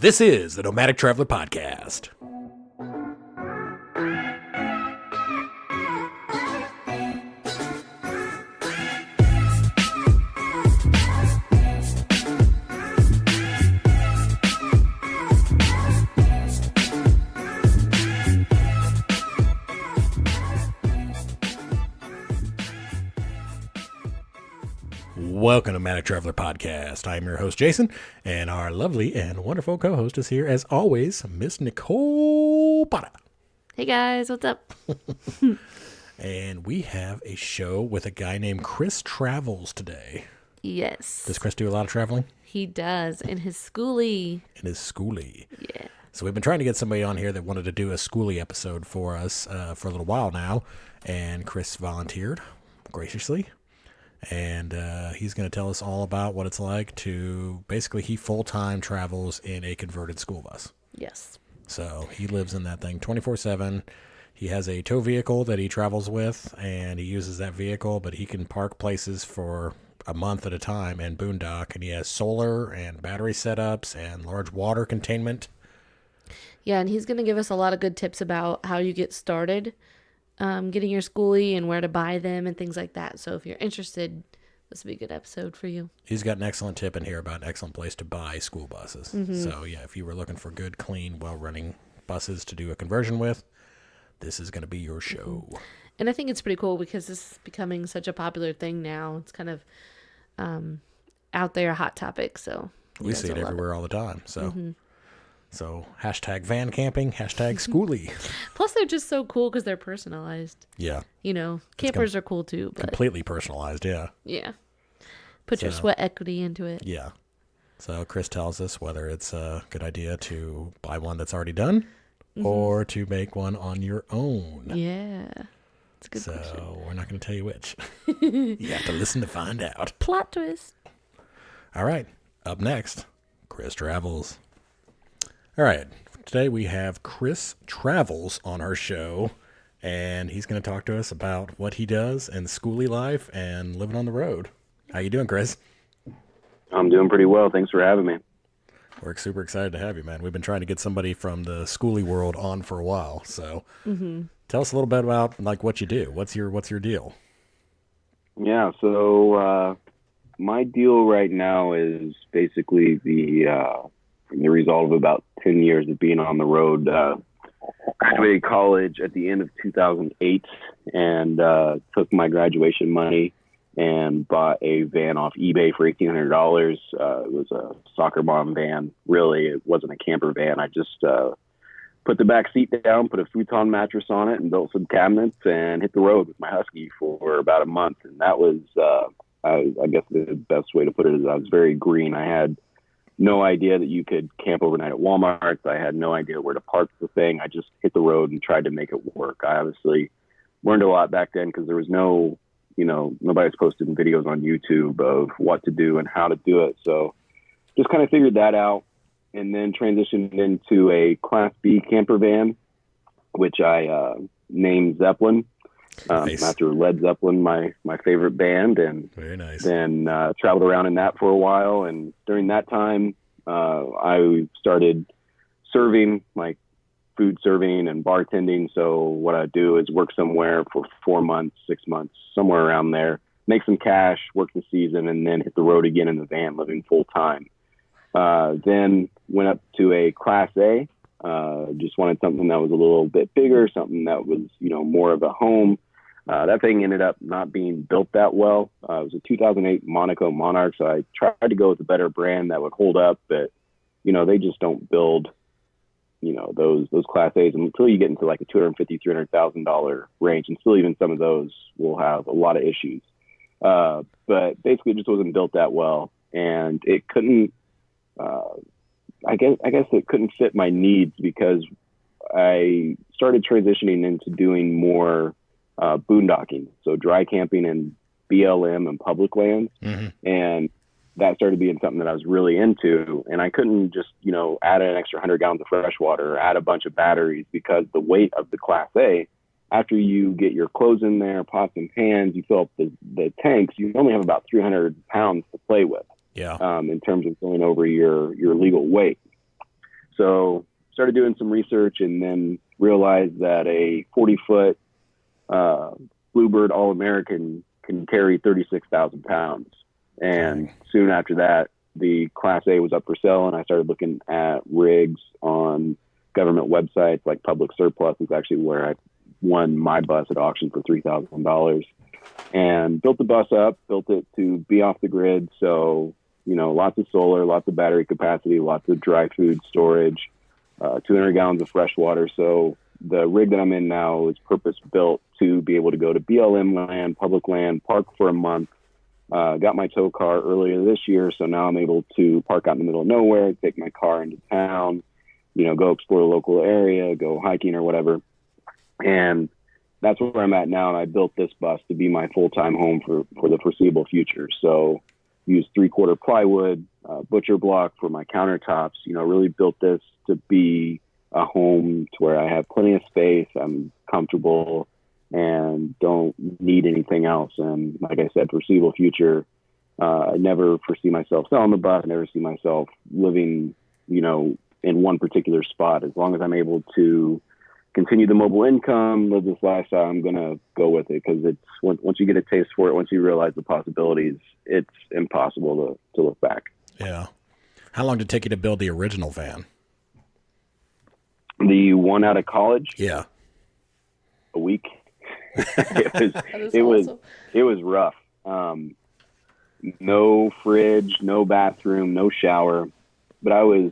This is the Nomadic Traveler Podcast. Welcome to Nomadic Traveler Podcast. I'm your host, Jason, and our lovely and wonderful co-host is here, as always, Miss Nicole Potter. Hey guys, what's up? And we have a show with a guy named Chris Travels today. Yes. Does Chris do a lot of traveling? He does, in his Skoolie. Yeah. So we've been trying to get somebody on here that wanted to do a Skoolie episode for us for a little while now, and Chris volunteered graciously. And he's going to tell us all about what it's like to, basically, he full-time travels in a converted school bus. Yes. So he lives in that thing 24/7. He has a tow vehicle that he travels with, and he uses that vehicle, but he can park places for a month at a time and boondock, and he has solar and battery setups and large water containment. Yeah, and he's going to give us a lot of good tips about how you get started getting your Skoolie and where to buy them and things like that. So if you're interested, this would be a good episode for you. He's got an excellent tip in here about an excellent place to buy school buses. Mm-hmm. So yeah, if you were looking for good, clean, well-running buses to do a conversion with, this is going to be your show. Mm-hmm. And I think it's pretty cool because this is becoming such a popular thing now. It's kind of out there, a hot topic. So we see it everywhere all the time. So. Mm-hmm. So, hashtag van camping, hashtag Skoolie. Plus, they're just so cool because they're personalized. Yeah. You know, campers are cool too. But completely personalized, yeah. Yeah. Put your sweat equity into it. Yeah. So, Chris tells us whether it's a good idea to buy one that's already done or to make one on your own. Yeah. It's a good question. So, we're not going to tell you which. You have to listen to find out. Plot twist. All right. Up next, Chris Travels. All right, today we have Chris Travels on our show, and he's going to talk to us about what he does in Skoolie life and living on the road. How you doing, Chris? I'm doing pretty well. Thanks for having me. We're super excited to have you, man. We've been trying to get somebody from the Skoolie world on for a while, so tell us a little bit about like what you do. What's your deal? Yeah, so my deal right now is basically the result of about 10 years of being on the road. Graduated college at the end of 2008 and took my graduation money and bought a van off eBay for $1,800. It was a soccer mom van. Really, it wasn't a camper van. I just put the back seat down, put a futon mattress on it, and built some cabinets and hit the road with my Husky for about a month. And that was, I guess the best way to put it is I was very green. I had no idea that you could camp overnight at Walmart. I had no idea where to park the thing. I just hit the road and tried to make it work. I obviously learned a lot back then because there was nobody's posting videos on YouTube of what to do and how to do it. So just kind of figured that out and then transitioned into a Class B camper van, which I named Zeppelin. Nice. After Led Zeppelin, my favorite band, and very nice. Then traveled around in that for a while. And during that time, I started serving, like food serving and bartending. So what I do is work somewhere for 4 months, 6 months, somewhere around there, make some cash, work the season, and then hit the road again in the van, living full time. Then went up to a Class A. Just wanted something that was a little bit bigger, something that was, more of a home. That thing ended up not being built that well. It was a 2008 Monaco Monarch, so I tried to go with a better brand that would hold up, but, they just don't build, those Class A's until you get into like a $250,000, $300,000 range, and still even some of those will have a lot of issues. But basically it just wasn't built that well, and it couldn't, I guess it couldn't fit my needs because I started transitioning into doing more boondocking, so dry camping and BLM and public lands. And that started being something that I was really into. And I couldn't just, add an extra 100 gallons of fresh water or add a bunch of batteries because the weight of the Class A, after you get your clothes in there, pots and pans, you fill up the tanks, you only have about 300 pounds to play with. Yeah. In terms of going over your legal weight. So started doing some research and then realized that a 40-foot Bluebird All-American can carry 36,000 pounds. And soon after that, the Class A was up for sale, and I started looking at rigs on government websites like Public Surplus is actually where I won my bus at auction for $3,000, and built the bus up, built it to be off the grid. So, lots of solar, lots of battery capacity, lots of dry food storage, 200 gallons of fresh water. So the rig that I'm in now is purpose built to be able to go to BLM land, public land, park for a month. Got my tow car earlier this year, so now I'm able to park out in the middle of nowhere, take my car into town, go explore the local area, go hiking or whatever. And that's where I'm at now. And I built this bus to be my full-time home for the foreseeable future. So use 3/4 plywood, butcher block for my countertops, really built this to be a home to where I have plenty of space. I'm comfortable and don't need anything else. And like I said, foreseeable future, I never foresee myself selling the bus. I never see myself living, in one particular spot. As long as I'm able to continue the mobile income, live this lifestyle, I'm going to go with it, because it's once you get a taste for it, once you realize the possibilities, it's impossible to look back. Yeah. How long did it take you to build the original van? The one out of college? Yeah. A week. It was rough. No fridge, no bathroom, no shower. But I was,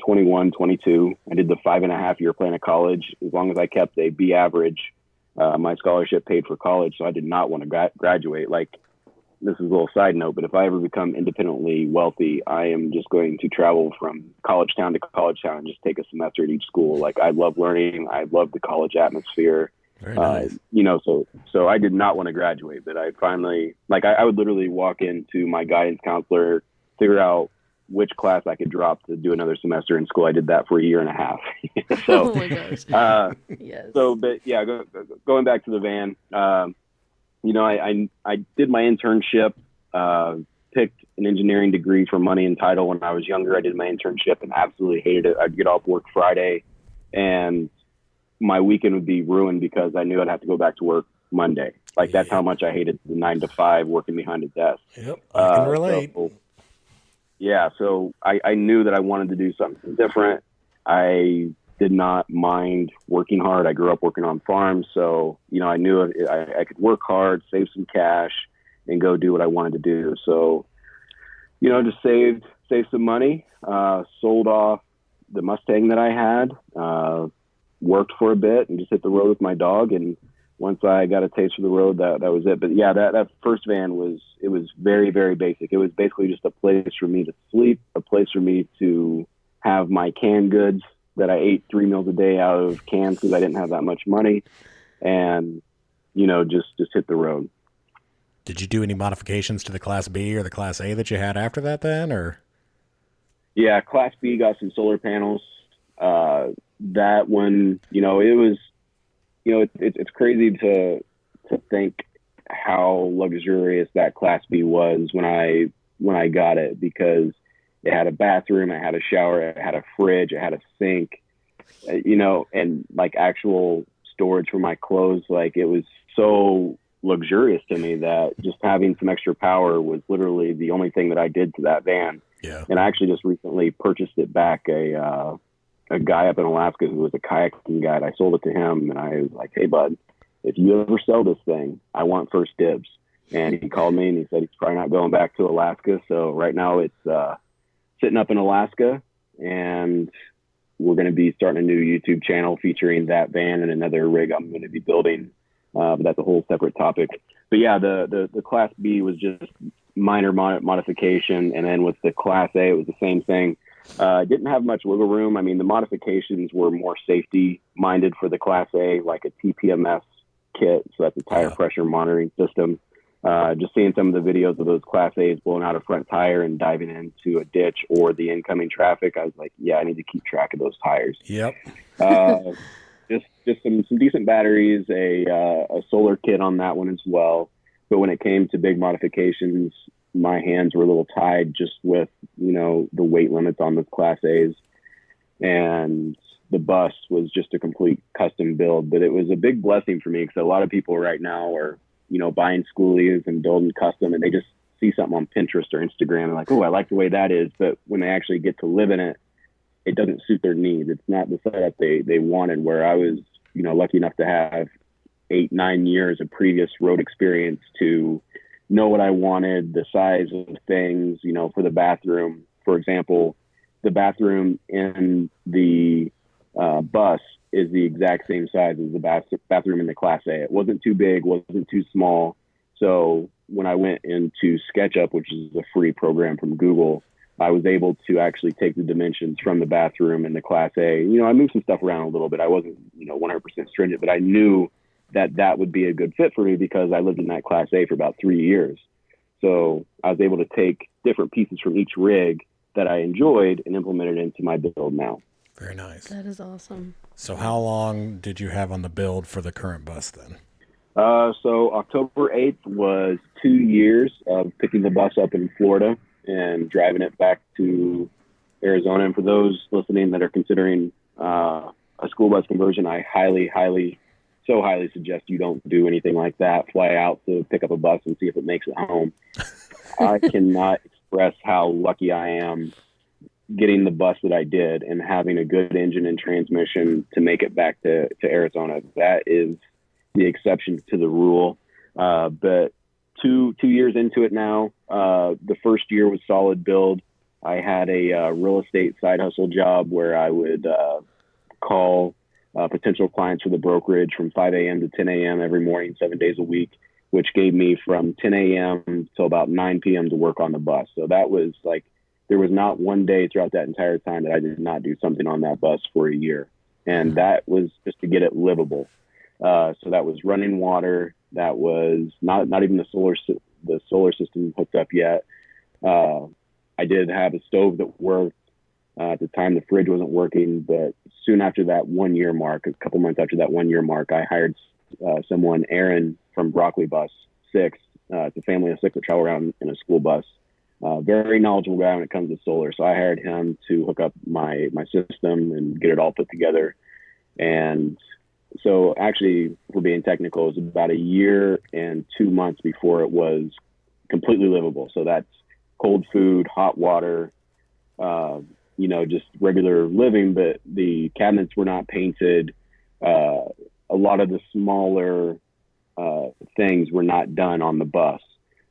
21, 22. I did the 5.5-year plan of college. As long as I kept a B average, my scholarship paid for college. So I did not want to graduate. Like, this is a little side note, but if I ever become independently wealthy, I am just going to travel from college town to college town and just take a semester at each school. Like, I love learning. I love the college atmosphere. Very nice. So I did not want to graduate, but I finally, I would literally walk into my guidance counselor, figure out which class I could drop to do another semester in school. I did that for a year and a half. Oh my gosh. Yes. So, but yeah, going back to the van, I did my internship, picked an engineering degree for money and title. When I was younger, I did my internship and absolutely hated it. I'd get off work Friday and my weekend would be ruined because I knew I'd have to go back to work Monday. That's how much I hated the 9 to 5 working behind a desk. Yep. I can relate. So I knew that I wanted to do something different. I did not mind working hard. I grew up working on farms. So, I knew I could work hard, save some cash, and go do what I wanted to do. So, just saved some money, sold off the Mustang that I had, worked for a bit and just hit the road with my dog. And once I got a taste for the road, that was it. But yeah, that first van was very, very basic. It was basically just a place for me to sleep, a place for me to have my canned goods that I ate 3 meals a day out of cans because I didn't have that much money, and, just hit the road. Did you do any modifications to the Class B or the Class A that you had after that then, or? Yeah, Class B got some solar panels. That one, it was, it's crazy to think how luxurious that Class B was when I got it, because it had a bathroom, it had a shower, it had a fridge, it had a sink, and actual storage for my clothes. It was so luxurious to me that just having some extra power was literally the only thing that I did to that van. Yeah. And I actually just recently purchased it back. A guy up in Alaska who was a kayaking guide, I sold it to him, and I was like, "Hey, bud, if you ever sell this thing, I want first dibs." And he called me and he said he's probably not going back to Alaska. So right now it's sitting up in Alaska, and we're going to be starting a new YouTube channel featuring that van and another rig I'm going to be building. But that's a whole separate topic. But yeah, the Class B was just minor modification. And then with the Class A, it was the same thing. Didn't have much wiggle room. I mean, the modifications were more safety minded for the Class A, like a TPMS kit. So that's a tire pressure monitoring system. Just seeing some of the videos of those Class A's blowing out a front tire and diving into a ditch or the incoming traffic, I was like, yeah, I need to keep track of those tires. Yep. Just some decent batteries, a solar kit on that one as well. But when it came to big modifications, my hands were a little tied just with, the weight limits on the Class A's. and the bus was just a complete custom build. But it was a big blessing for me because a lot of people right now are, buying Skoolies and building custom, and they just see something on Pinterest or Instagram and like, oh, I like the way that is. But when they actually get to live in it, it doesn't suit their needs. It's not the setup they wanted, where I was, lucky enough to have 8-9 years of previous road experience to know what I wanted, the size of things, for the bathroom. For example, the bathroom in the bus is the exact same size as the bathroom in the Class A. It wasn't too big, wasn't too small. So when I went into SketchUp, which is a free program from Google, I was able to actually take the dimensions from the bathroom in the Class A. I moved some stuff around a little bit. I wasn't, 100% stringent, but I knew that would be a good fit for me because I lived in that Class A for about 3 years. So I was able to take different pieces from each rig that I enjoyed and implement it into my build now. Very nice. That is awesome. So how long did you have on the build for the current bus then? So October 8th was 2 years of picking the bus up in Florida and driving it back to Arizona. And for those listening that are considering a school bus conversion, I highly suggest you don't do anything like that. Fly out to pick up a bus and see if it makes it home. I cannot express how lucky I am getting the bus that I did and having a good engine and transmission to make it back to Arizona. That is the exception to the rule. But two years into it now, the first year was solid build. I had a real estate side hustle job where I would call potential clients for the brokerage from 5 a.m. to 10 a.m. every morning, 7 days a week, which gave me from 10 a.m. till about 9 p.m. to work on the bus. So that was like, there was not one day throughout that entire time that I did not do something on that bus for a year. And that was just to get it livable. So that was running water. That was not even the solar system hooked up yet. I did have a stove that worked. At the time, the fridge wasn't working, but soon after that 1 year mark, a couple months after that 1 year mark, I hired someone, Aaron from Broccoli Bus 6. It's a family of 6 that travel around in a school bus. Very knowledgeable guy when it comes to solar. So I hired him to hook up my system and get it all put together. And so actually, if we're being technical, it was about 1 year and 2 months before it was completely livable. So that's cold food, hot water, just regular living, but the cabinets were not painted. A lot of the smaller things were not done on the bus.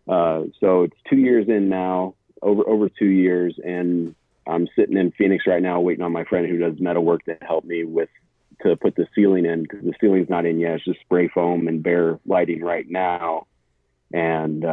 So it's 2 years in now, over 2 years, and I'm sitting in Phoenix right now waiting on my friend who does metal work to help me to put the ceiling in, because the ceiling's not in yet. It's just spray foam and bare lighting right now, and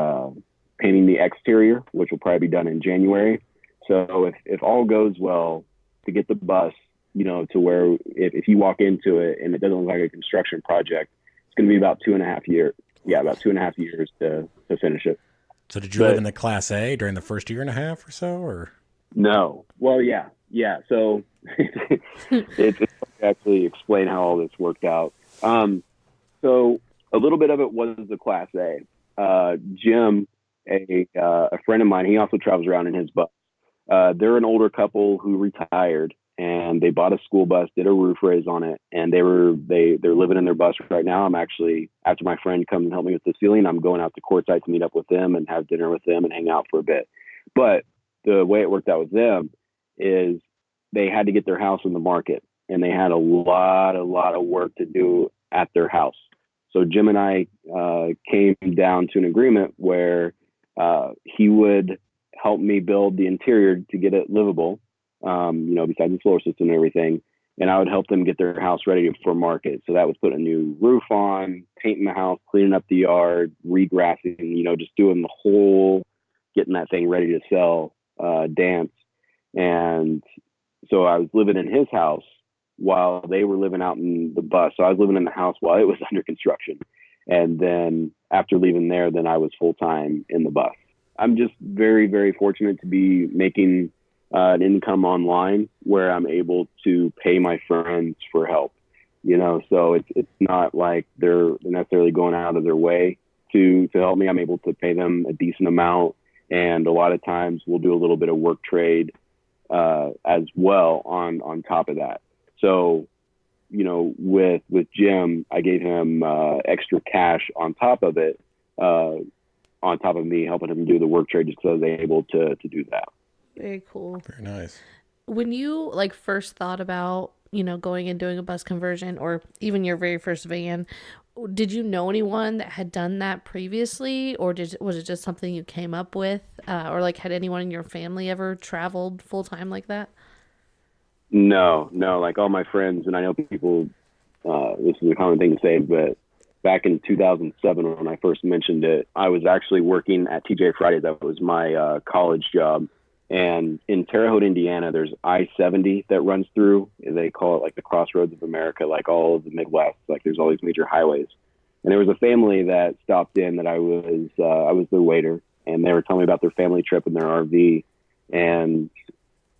painting the exterior, which will probably be done in January. So if all goes well, to get the bus, to where if you walk into it and it doesn't look like a construction project, it's going to be about 2.5 years. Yeah, about 2.5 years to finish it. So did you live in the Class A during the first year and a half or so, or? No. Well, yeah. So it's actually explain how all this worked out. So a little bit of it was the Class A. Jim, a friend of mine, he also travels around in his bus. They're an older couple who retired, and they bought a school bus, did a roof raise on it, and they're living in their bus right now. I'm actually, after my friend comes and help me with the ceiling, I'm going out to Quartzsite to meet up with them and have dinner with them and hang out for a bit. But the way it worked out with them is they had to get their house in the market, and they had a lot of work to do at their house. So Jim and I came down to an agreement where he would help me build the interior to get it livable, besides the floor system and everything. And I would help them get their house ready for market. So that was putting a new roof on, painting the house, cleaning up the yard, regrassing, just doing the whole, getting that thing ready to sell dance. And so I was living in his house while they were living out in the bus. So I was living in the house while it was under construction. And then after leaving there, then I was full-time in the bus. I'm just very, very fortunate to be making an income online where I'm able to pay my friends for help, so it's not like they're necessarily going out of their way to help me. I'm able to pay them a decent amount. And a lot of times we'll do a little bit of work trade as well on top of that. So, with Jim, I gave him extra cash on top of it, on top of me helping him do the work trade, just because I was able to do that. Very cool. Very nice. When you first thought about, going and doing a bus conversion, or even your very first van, did you know anyone that had done that previously, or was it just something you came up with, or had anyone in your family ever traveled full time like that? No, like all my friends, and I know people, this is a common thing to say, but back in 2007, when I first mentioned it, I was actually working at TJ Fridays. That was my college job. And in Terre Haute, Indiana, there's I-70 that runs through. They call it the crossroads of America, all of the Midwest. There's all these major highways. And there was a family that stopped in that I was their waiter, and they were telling me about their family trip in their RV. And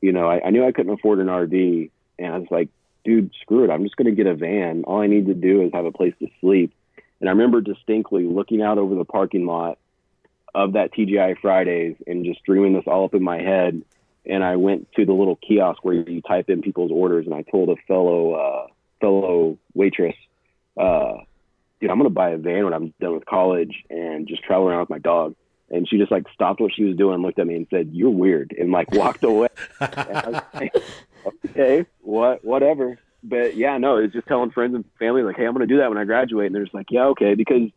I knew I couldn't afford an RV, and I was like, dude, screw it. I'm just going to get a van. All I need to do is have a place to sleep. And I remember distinctly looking out over the parking lot of that TGI Fridays and just dreaming this all up in my head. And I went to the little kiosk where you type in people's orders, and I told a fellow waitress, dude, I'm going to buy a van when I'm done with college and just travel around with my dog. And she just stopped what she was doing, looked at me and said, "You're weird," and walked away. And I was like, okay, whatever. But yeah, no, it's just telling friends and family hey, I'm going to do that when I graduate. And they're just like, yeah, okay. Because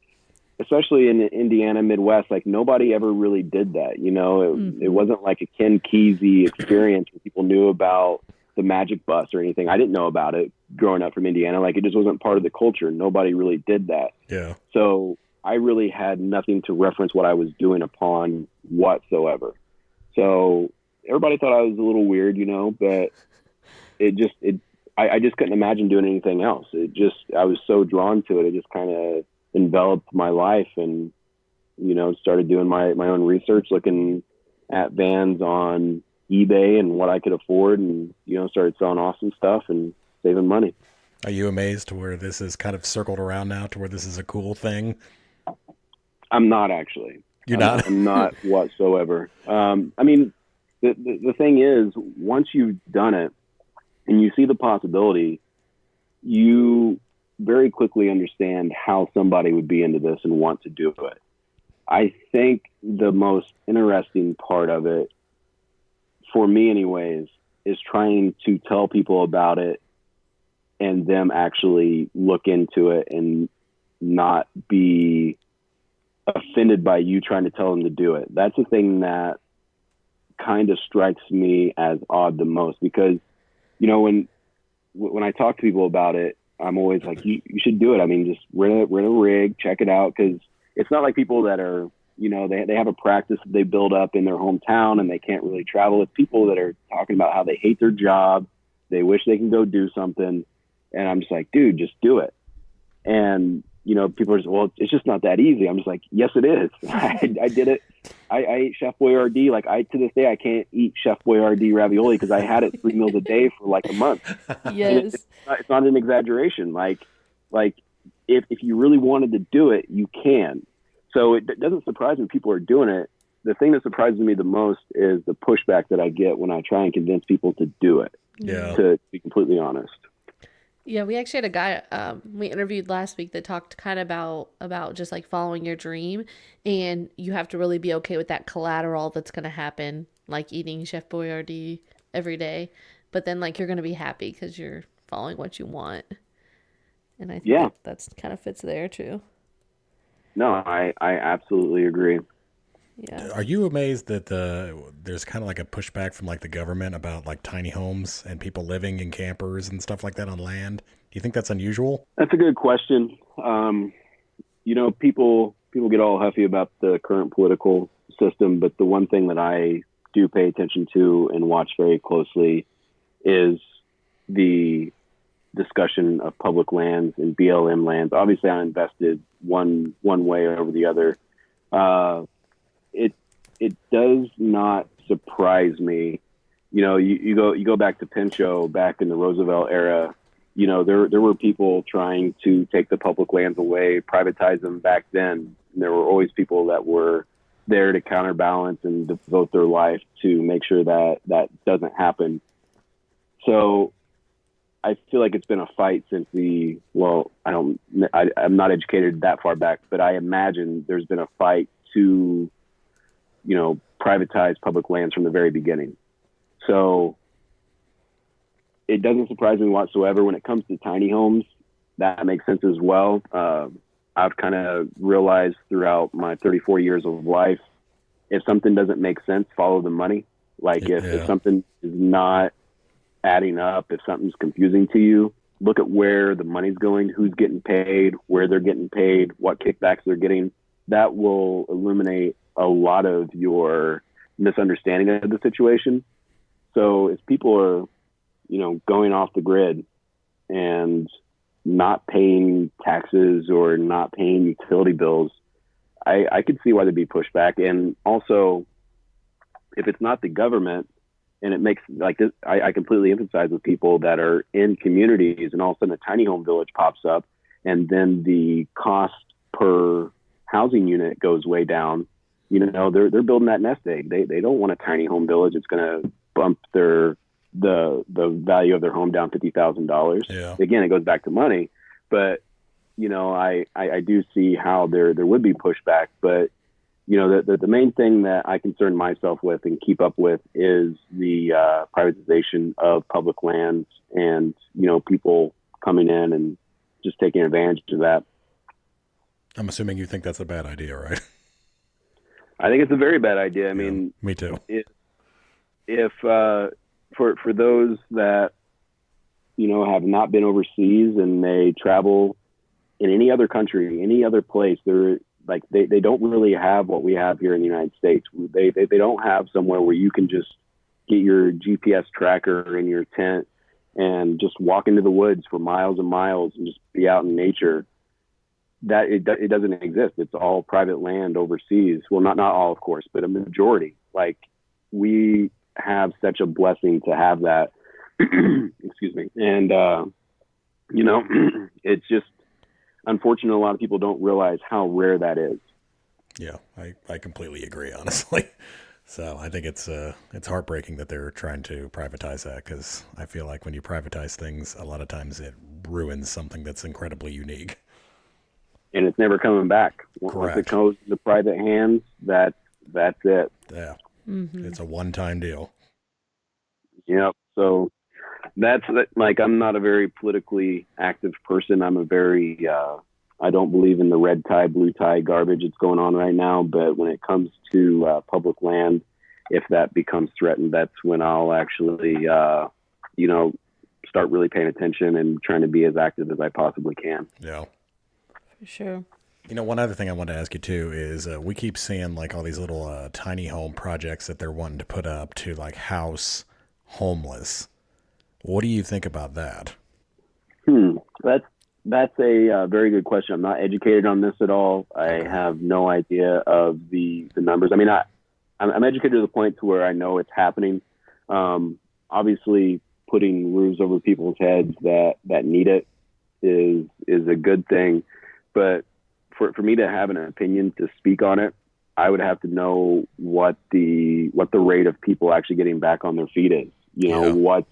especially in Indiana, Midwest, nobody ever really did that. It wasn't like a Ken Kesey experience where people knew about the Magic Bus or anything. I didn't know about it growing up from Indiana. It just wasn't part of the culture. Nobody really did that. Yeah. So I really had nothing to reference what I was doing upon whatsoever. So everybody thought I was a little weird, but I just couldn't imagine doing anything else. I was so drawn to it. It just kind of enveloped my life, and, started doing my own research, looking at vans on eBay and what I could afford, and, started selling awesome stuff and saving money. Are you amazed to where this is kind of circled around now to where this is a cool thing? I'm not actually. You're not? I'm not whatsoever. The thing is, once you've done it and you see the possibility, you very quickly understand how somebody would be into this and want to do it. I think the most interesting part of it, for me anyways, is trying to tell people about it and them actually look into it and not be offended by you trying to tell them to do it. That's the thing that kind of strikes me as odd the most, because, when I talk to people about it, I'm always like, you should do it. Just rent a rig, check it out. Cause it's not like people that are, they have a practice that they build up in their hometown and they can't really travel. It's people that are talking about how they hate their job. They wish they can go do something. And I'm just like, dude, just do it. And, people are just, well, it's just not that easy. I'm just like, yes, it is. I did it. I ate Chef Boyardee. To this day, I can't eat Chef Boyardee ravioli because I had it 3 meals a day for a month. Yes. It's not an exaggeration. If you really wanted to do it, you can. So it doesn't surprise me people are doing it. The thing that surprises me the most is the pushback that I get when I try and convince people to do it. Yeah. To be completely honest. Yeah, we actually had a guy we interviewed last week that talked kind of about just following your dream, and you have to really be okay with that collateral that's going to happen, like eating Chef Boyardee every day, but then you're going to be happy because you're following what you want. And I think that's kind of fits there too. No, I absolutely agree. Yeah. Are you amazed that there's kind of a pushback from the government about tiny homes and people living in campers and stuff like that on land? Do you think that's unusual? That's a good question. People get all huffy about the current political system, but the one thing that I do pay attention to and watch very closely is the discussion of public lands and BLM lands. Obviously, I'm invested one way or over the other. It does not surprise me. You go back to Pinchot back in the Roosevelt era. There were people trying to take the public lands away, privatize them back then. And there were always people that were there to counterbalance and devote their life to make sure that that doesn't happen. So I feel like it's been a fight since I'm not educated that far back, but I imagine there's been a fight to, privatize public lands from the very beginning. So it doesn't surprise me whatsoever when it comes to tiny homes. That makes sense as well. I've kind of realized throughout my 34 years of life, if something doesn't make sense, follow the money. Like if something is not adding up, if something's confusing to you, look at where the money's going, who's getting paid, where they're getting paid, what kickbacks they're getting. That will illuminate a lot of your misunderstanding of the situation. So if people are, going off the grid and not paying taxes or not paying utility bills, I could see why there'd be pushback. And also, if it's not the government, and it makes like this, I completely empathize with people that are in communities and all of a sudden a tiny home village pops up and then the cost per housing unit goes way down. They're building that nest egg. They don't want a tiny home village. It's going to bump the value of their home down $50,000. Yeah. Again, it goes back to money, but I do see how there would be pushback, but the main thing that I concern myself with and keep up with is the privatization of public lands and, people coming in and just taking advantage of that. I'm assuming you think that's a bad idea, right? I think it's a very bad idea. I mean, me too. If for those that, have not been overseas and they travel in any other country, any other place, they don't really have what we have here in the United States. They don't have somewhere where you can just get your GPS tracker in your tent and just walk into the woods for miles and miles and just be out in nature. That it doesn't exist. It's all private land overseas. Well, not all, of course, but a majority. Like, we have such a blessing to have that. Excuse me. And, it's just, unfortunately, a lot of people don't realize how rare that is. Yeah, I completely agree, honestly. So I think it's heartbreaking that they're trying to privatize that, because I feel like when you privatize things, a lot of times it ruins something that's incredibly unique. And it's never coming back. Correct. Once it goes to private hands, that's it. Yeah, Mm-hmm. It's a one-time deal. Yep. So that's like, I'm not a very politically active person. I'm a very, I don't believe in the red tie, blue tie garbage that's going on right now. But when it comes to public land, if that becomes threatened, that's when I'll actually, start really paying attention and trying to be as active as I possibly can. Yeah. For sure. One other thing I wanted to ask you too is we keep seeing like all these little tiny home projects that they're wanting to put up to like house homeless. What do you think about that? That's a very good question. I'm not educated on this at all. I have no idea of the numbers. I mean, I'm educated to the point to where I know it's happening. Obviously, putting roofs over people's heads that need it is a good thing. But for me to have an opinion to speak on it, I would have to know what the rate of people actually getting back on their feet is. What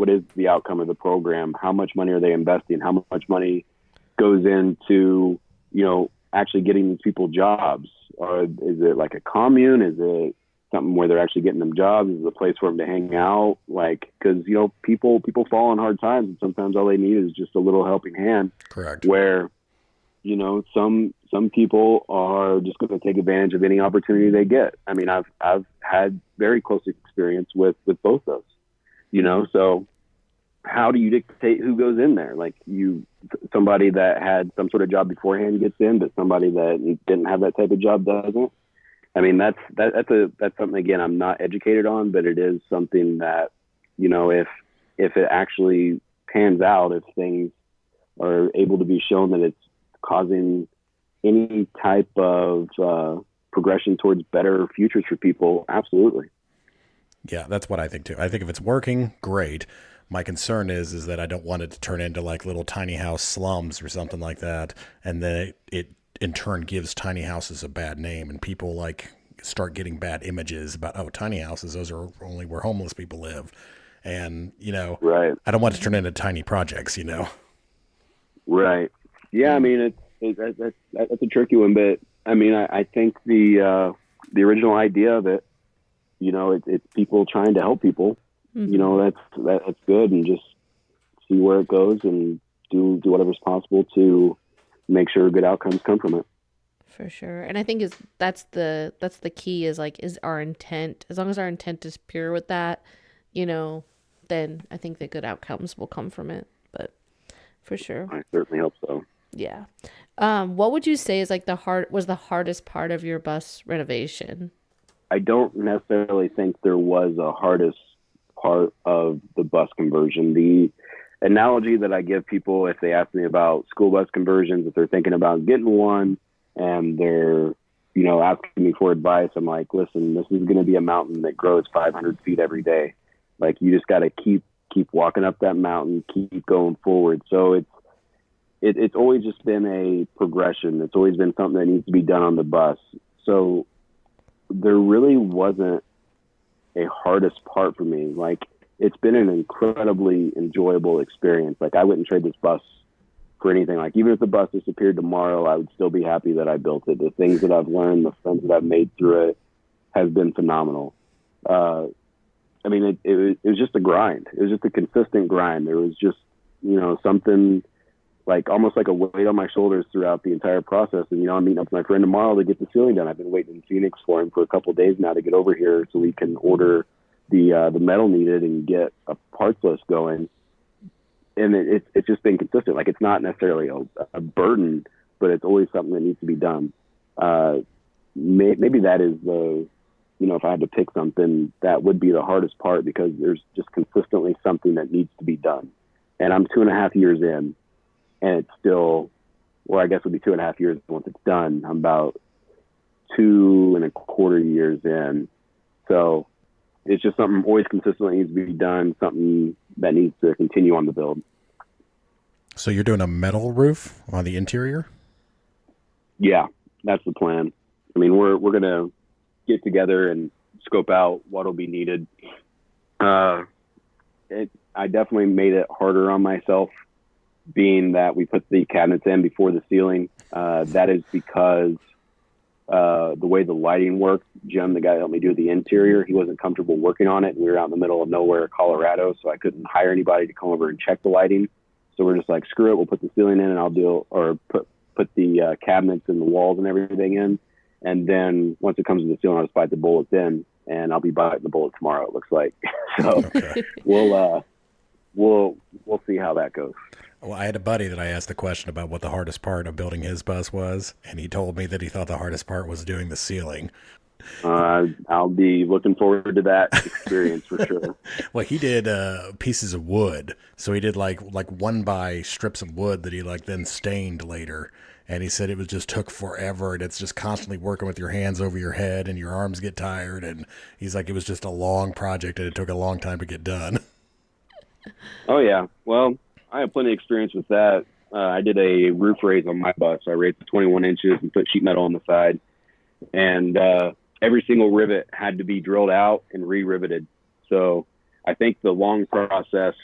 is the outcome of the program? How much money are they investing? How much money goes into, actually getting these people jobs? Or is it like a commune? Is it something where they're actually getting them jobs? Is it a place for them to hang out? Like, cause people fall on hard times, and sometimes all they need is just a little helping hand. Correct. Where, some people are just going to take advantage of any opportunity they get. I mean, I've had very close experience with both those. So how do you dictate who goes in there? Like, somebody that had some sort of job beforehand gets in, but somebody that didn't have that type of job doesn't. I mean, that's something, again, I'm not educated on, but it is something that, if it actually pans out, if things are able to be shown that it's causing any type of progression towards better futures for people, absolutely. Yeah, that's what I think too. I think if it's working, great. My concern is that I don't want it to turn into like little tiny house slums or something like that, and then it in turn gives tiny houses a bad name, and people like start getting bad images about, oh, tiny houses, those are only where homeless people live. And, Right. I don't want to turn into tiny projects. Right. Yeah. I mean, that's a tricky one, but I mean, I think the original idea of it, it's people trying to help people, that's good, and just see where it goes and do whatever's possible to make sure good outcomes come from it. For sure. And I think that's the key is like, is our intent, as long as our intent is pure with that, then I think the good outcomes will come from it. But for sure. I certainly hope so. Yeah. What would you say is like was the hardest part of your bus renovation? I don't necessarily think there was a hardest part of the bus conversion. The analogy that I give people if they ask me about school bus conversions, if they're thinking about getting one and they're, asking me for advice, I'm like, listen, this is going to be a mountain that grows 500 feet every day. Like, you just got to keep walking up that mountain, keep going forward. So it's always just been a progression. It's always been something that needs to be done on the bus. So there really wasn't a hardest part for me. Like, it's been an incredibly enjoyable experience. Like, I wouldn't trade this bus for anything. Like, even if the bus disappeared tomorrow, I would still be happy that I built it. The things that I've learned, the friends that I've made through it has been phenomenal. I mean, it was just a grind. It was just a consistent grind. There was just, something like almost like a weight on my shoulders throughout the entire process. And, I'm meeting up with my friend tomorrow to get the ceiling done. I've been waiting in Phoenix for him for a couple of days now to get over here so we can order the metal needed and get a parts list going. And it's just been consistent. Like, it's not necessarily a burden, but it's always something that needs to be done. Maybe that is if I had to pick something, that would be the hardest part, because there's just consistently something that needs to be done. And I'm 2.5 years in, and it's still, well, I guess it would be 2.5 years once it's done. I'm about 2.25 years in. So it's just something always consistently needs to be done, something that needs to continue on the build. So you're doing a metal roof on the interior? Yeah, that's the plan. I mean, we're going to get together and scope out what'll be needed. I definitely made it harder on myself, being that we put the cabinets in before the ceiling. That is because the way the lighting worked, Jim, the guy that helped me do the interior, he wasn't comfortable working on it. We were out in the middle of nowhere, Colorado, so I couldn't hire anybody to come over and check the lighting. So we're just like, screw it, we'll put the ceiling in and I'll put the cabinets and the walls and everything in. And then once it comes to the ceiling, I'll just bite the bullets in, and I'll be biting the bullet tomorrow, it looks like. So okay. We'll see how that goes. Well, I had a buddy that I asked the question about what the hardest part of building his bus was, and he told me that he thought the hardest part was doing the ceiling. I'll be looking forward to that experience for sure. Well, he did pieces of wood. So he did like 1x strips of wood that he then stained later. And he said it just took forever, and it's just constantly working with your hands over your head and your arms get tired. And he's like, it was just a long project and it took a long time to get done. Oh, yeah. Well, I have plenty of experience with that. I did a roof raise on my bus. I raised it 21 inches and put sheet metal on the side. And every single rivet had to be drilled out and re-riveted. So I think the longest process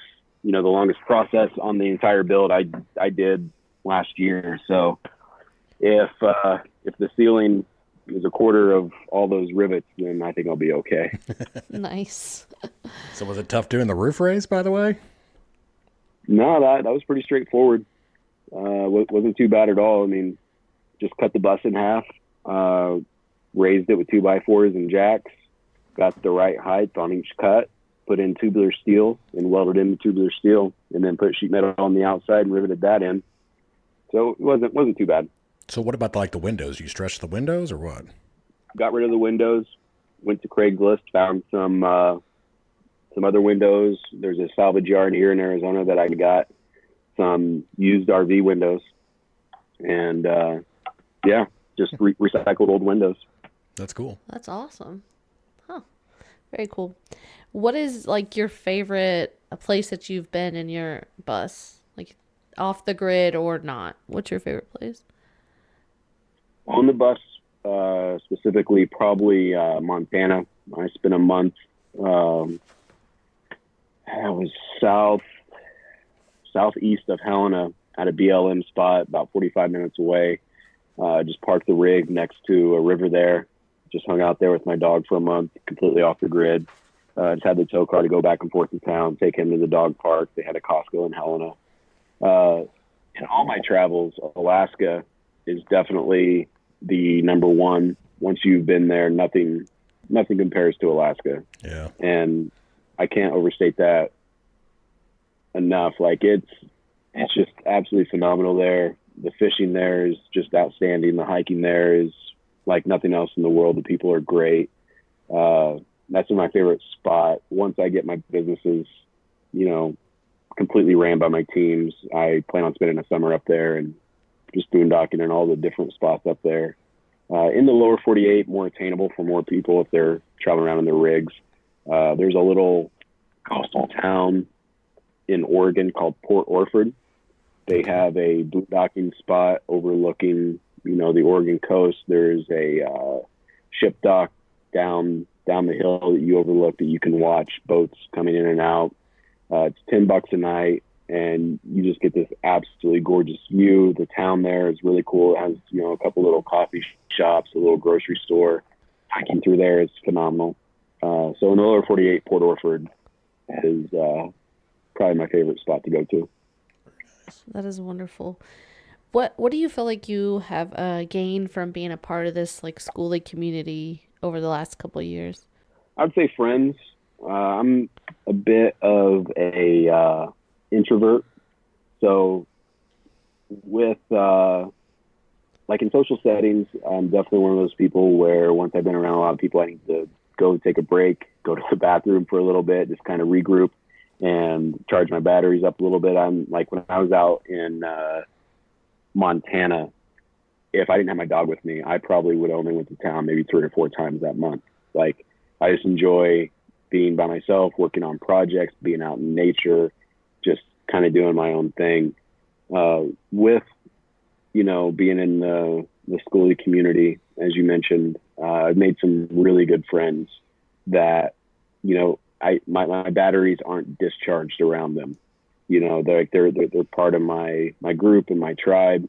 on the entire build I did last year. So if the ceiling is a quarter of all those rivets, then I think I'll be okay. Nice. So was it tough doing the roof raise, by the way? No, that was pretty straightforward. Wasn't too bad at all. I mean, just cut the bus in half, raised it with 2x4s and jacks, got the right height on each cut, put in tubular steel and welded in the tubular steel, and then put sheet metal on the outside and riveted that in. So it wasn't too bad. So what about the windows? You stretched the windows or what? Got rid of the windows, went to Craigslist, found some other windows. There's a salvage yard here in Arizona that I got some used RV windows, and just recycled old windows. That's cool. That's awesome. Huh. Very cool. What is your favorite place that you've been in your bus? Like off the grid or not? What's your favorite place? On the bus, specifically, probably Montana. I spent a month. I was southeast of Helena at a BLM spot, about 45 minutes away. Just parked the rig next to a river there. Just hung out there with my dog for a month, completely off the grid. Just had the tow car to go back and forth to town, take him to the dog park. They had a Costco in Helena. In all my travels, Alaska is definitely the number one. Once you've been there, nothing compares to Alaska. Yeah. And I can't overstate that enough. Like it's just absolutely phenomenal there. The fishing there is just outstanding. The hiking there is like nothing else in the world. The people are great. That's my favorite spot. Once I get my businesses, completely ran by my teams, I plan on spending a summer up there and just boondocking in all the different spots up there. In the lower 48, more attainable for more people if they're traveling around in their rigs. There's a little coastal town in Oregon called Port Orford. They have a boondocking spot overlooking, the Oregon coast. There's a ship dock down the hill that you overlook that you can watch boats coming in and out. It's $10 a night, and you just get this absolutely gorgeous view. The town there is really cool. It has, a couple little coffee shops, a little grocery store. Hiking through there is phenomenal. So in the lower 48, Port Orford is probably my favorite spot to go to. That is wonderful. What do you feel like you have gained from being a part of this like Skoolie community over the last couple of years? I'd say friends. I'm a bit of a introvert, so with like in social settings, I'm definitely one of those people where once I've been around a lot of people, I need to go take a break, go to the bathroom for a little bit, just kind of regroup and charge my batteries up a little bit. I'm like, when I was out in Montana, if I didn't have my dog with me, I probably would only went to town maybe 3 or 4 times that month. Like, I just enjoy being by myself, working on projects, being out in nature, just kind of doing my own thing. With, being in the Skoolie community, as you mentioned, I've made some really good friends that, my batteries aren't discharged around them. They're part of my group and my tribe.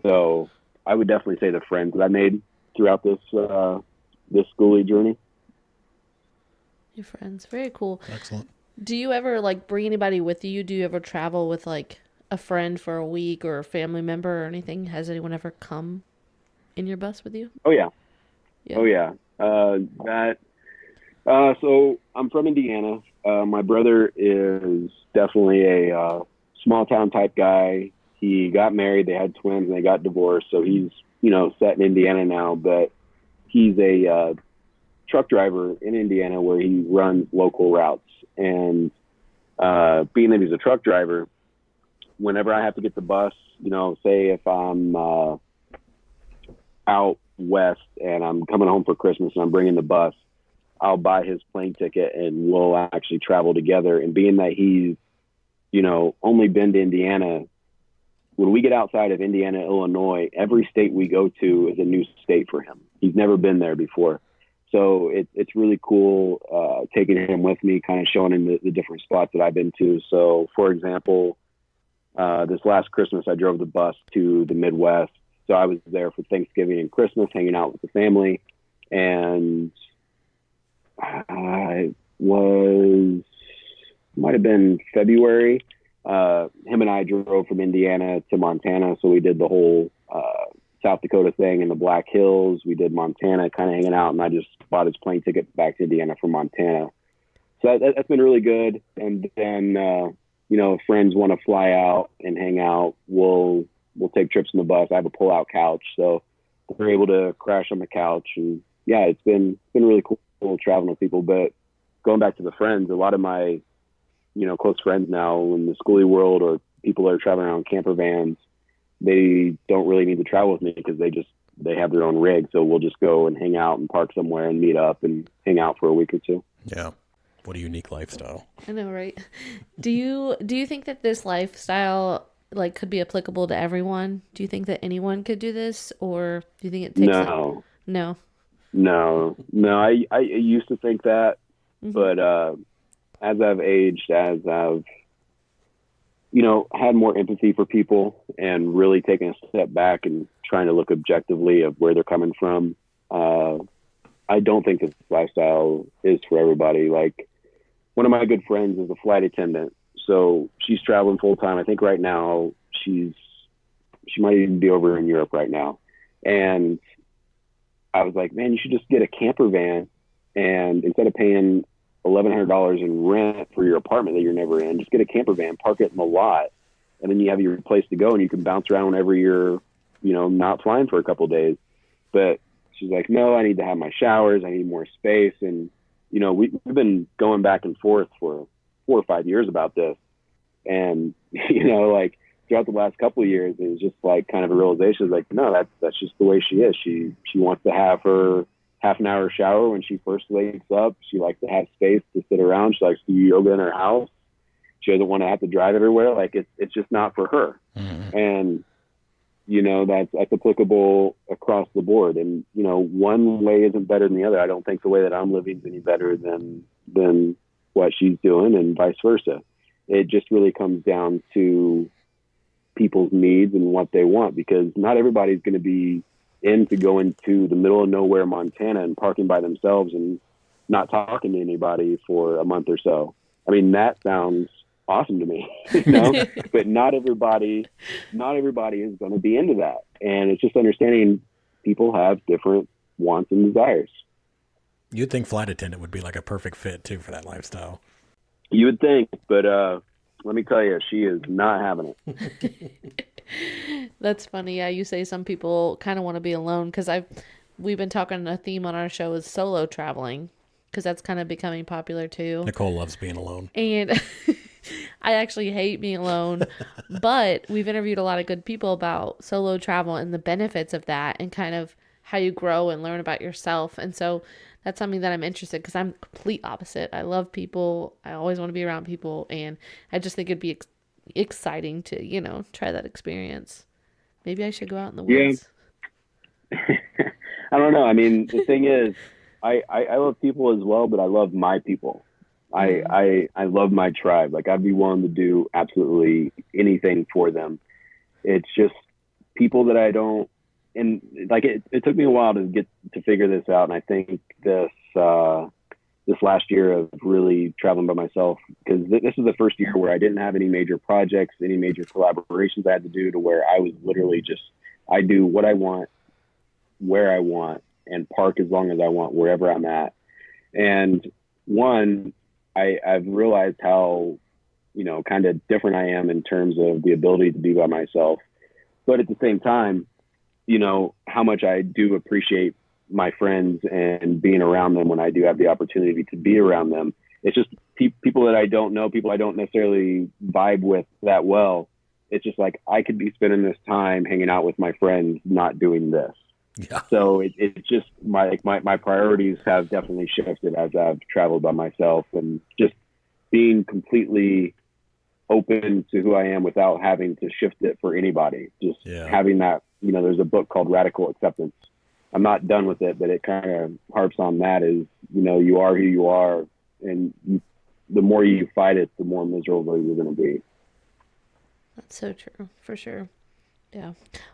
So I would definitely say the friends that I made throughout this Skoolie journey. Your friends. Very cool. Excellent. Do you ever like bring anybody with you? Do you ever travel with like a friend for a week or a family member or anything? Has anyone ever come in your bus with you? Oh yeah. Yeah. Oh yeah. So I'm from Indiana. My brother is definitely a small town type guy. He got married, they had twins, and they got divorced. So he's, set in Indiana now, but he's a truck driver in Indiana where he runs local routes. And being that he's a truck driver, whenever I have to get the bus, say if I'm out west and I'm coming home for Christmas and I'm bringing the bus, I'll buy his plane ticket and we'll actually travel together. And being that he's, only been to Indiana, when we get outside of Indiana, Illinois, every state we go to is a new state for him. He's never been there before. So it's really cool taking him with me, kind of showing him the different spots that I've been to. So, for example, this last Christmas, I drove the bus to the Midwest. So I was there for Thanksgiving and Christmas, hanging out with the family. And might have been February. Him and I drove from Indiana to Montana. So we did the whole South Dakota thing in the Black Hills. We did Montana, kind of hanging out, and I just bought his plane ticket back to Indiana from Montana. So that's been really good. And then, if friends want to fly out and hang out, we'll take trips in the bus. I have a pull-out couch, so we're able to crash on the couch. And yeah, it's been really cool traveling with people. But going back to the friends, a lot of my, close friends now in the Skoolie world, or people that are traveling around camper vans, they don't really need to travel with me because they have their own rig. So we'll just go and hang out and park somewhere and meet up and hang out for a week or two. Yeah. What a unique lifestyle. I know, right? Do you think that this lifestyle like could be applicable to everyone? Do you think that anyone could do this, or do you think it takes a No, no? no. I used to think that, Hmm. but as I've aged, as I've had more empathy for people and really taken a step back and trying to look objectively of where they're coming from, I don't think this lifestyle is for everybody. Like, one of my good friends is a flight attendant, so she's traveling full time. I think right now she might even be over in Europe right now. And I was like, man, you should just get a camper van, and instead of paying $1,100 in rent for your apartment that you're never in, just get a camper van, park it in the lot, and then you have your place to go, and you can bounce around whenever you're, not flying for a couple of days. But she's like, no, I need to have my showers, I need more space, and we've been going back and forth for 4 or 5 years about this, and like throughout the last couple of years, it was just like kind of a realization, like, no, that's just the way she is. She wants to have her half an hour shower when she first wakes up. She likes to have space to sit around. She likes to do yoga in her house. She doesn't want to have to drive everywhere. Like, it's just not for her. Mm-hmm. And that's applicable across the board. And one way isn't better than the other. I don't think the way that I'm living is any better than what she's doing, and vice versa. It just really comes down to people's needs and what they want, because not everybody's going to be into going to the middle of nowhere, Montana, and parking by themselves and not talking to anybody for a month or so. I mean, that sounds awesome to me, but not everybody is going to be into that. And it's just understanding people have different wants and desires. You'd think flight attendant would be like a perfect fit too for that lifestyle. You would think, but let me tell you, she is not having it. That's funny. Yeah, you say some people kind of want to be alone, because we've been talking, a theme on our show is solo traveling, because that's kind of becoming popular too. Nicole loves being alone. And I actually hate being alone, but we've interviewed a lot of good people about solo travel and the benefits of that, and kind of how you grow and learn about yourself. And so that's something that I'm interested, because I'm complete opposite. I love people. I always want to be around people, and I just think it'd be exciting to, try that experience. Maybe I should go out in the woods. I don't know. I mean, the thing is, I love people as well, but I love my people. I love my tribe. Like, I'd be willing to do absolutely anything for them. It's just people that I don't, and like, it took me a while to get to figure this out. And I think this last year of really traveling by myself, because this is the first year where I didn't have any major projects, any major collaborations I had to do, to where I was literally just, I do what I want, where I want, and park as long as I want, wherever I'm at. And I've realized how, kind of different I am in terms of the ability to be by myself. But at the same time, how much I do appreciate my friends and being around them when I do have the opportunity to be around them. It's just people that I don't know, people I don't necessarily vibe with that well. It's just like, I could be spending this time hanging out with my friends, not doing this. Yeah. So it's just my priorities have definitely shifted as I've traveled by myself, and just being completely open to who I am without having to shift it for anybody. Just having that, there's a book called Radical Acceptance. I'm not done with it, but it kind of harps on that, is, you are who you are, and the more you fight it, the more miserable you're going to be. That's so true, for sure. Yeah.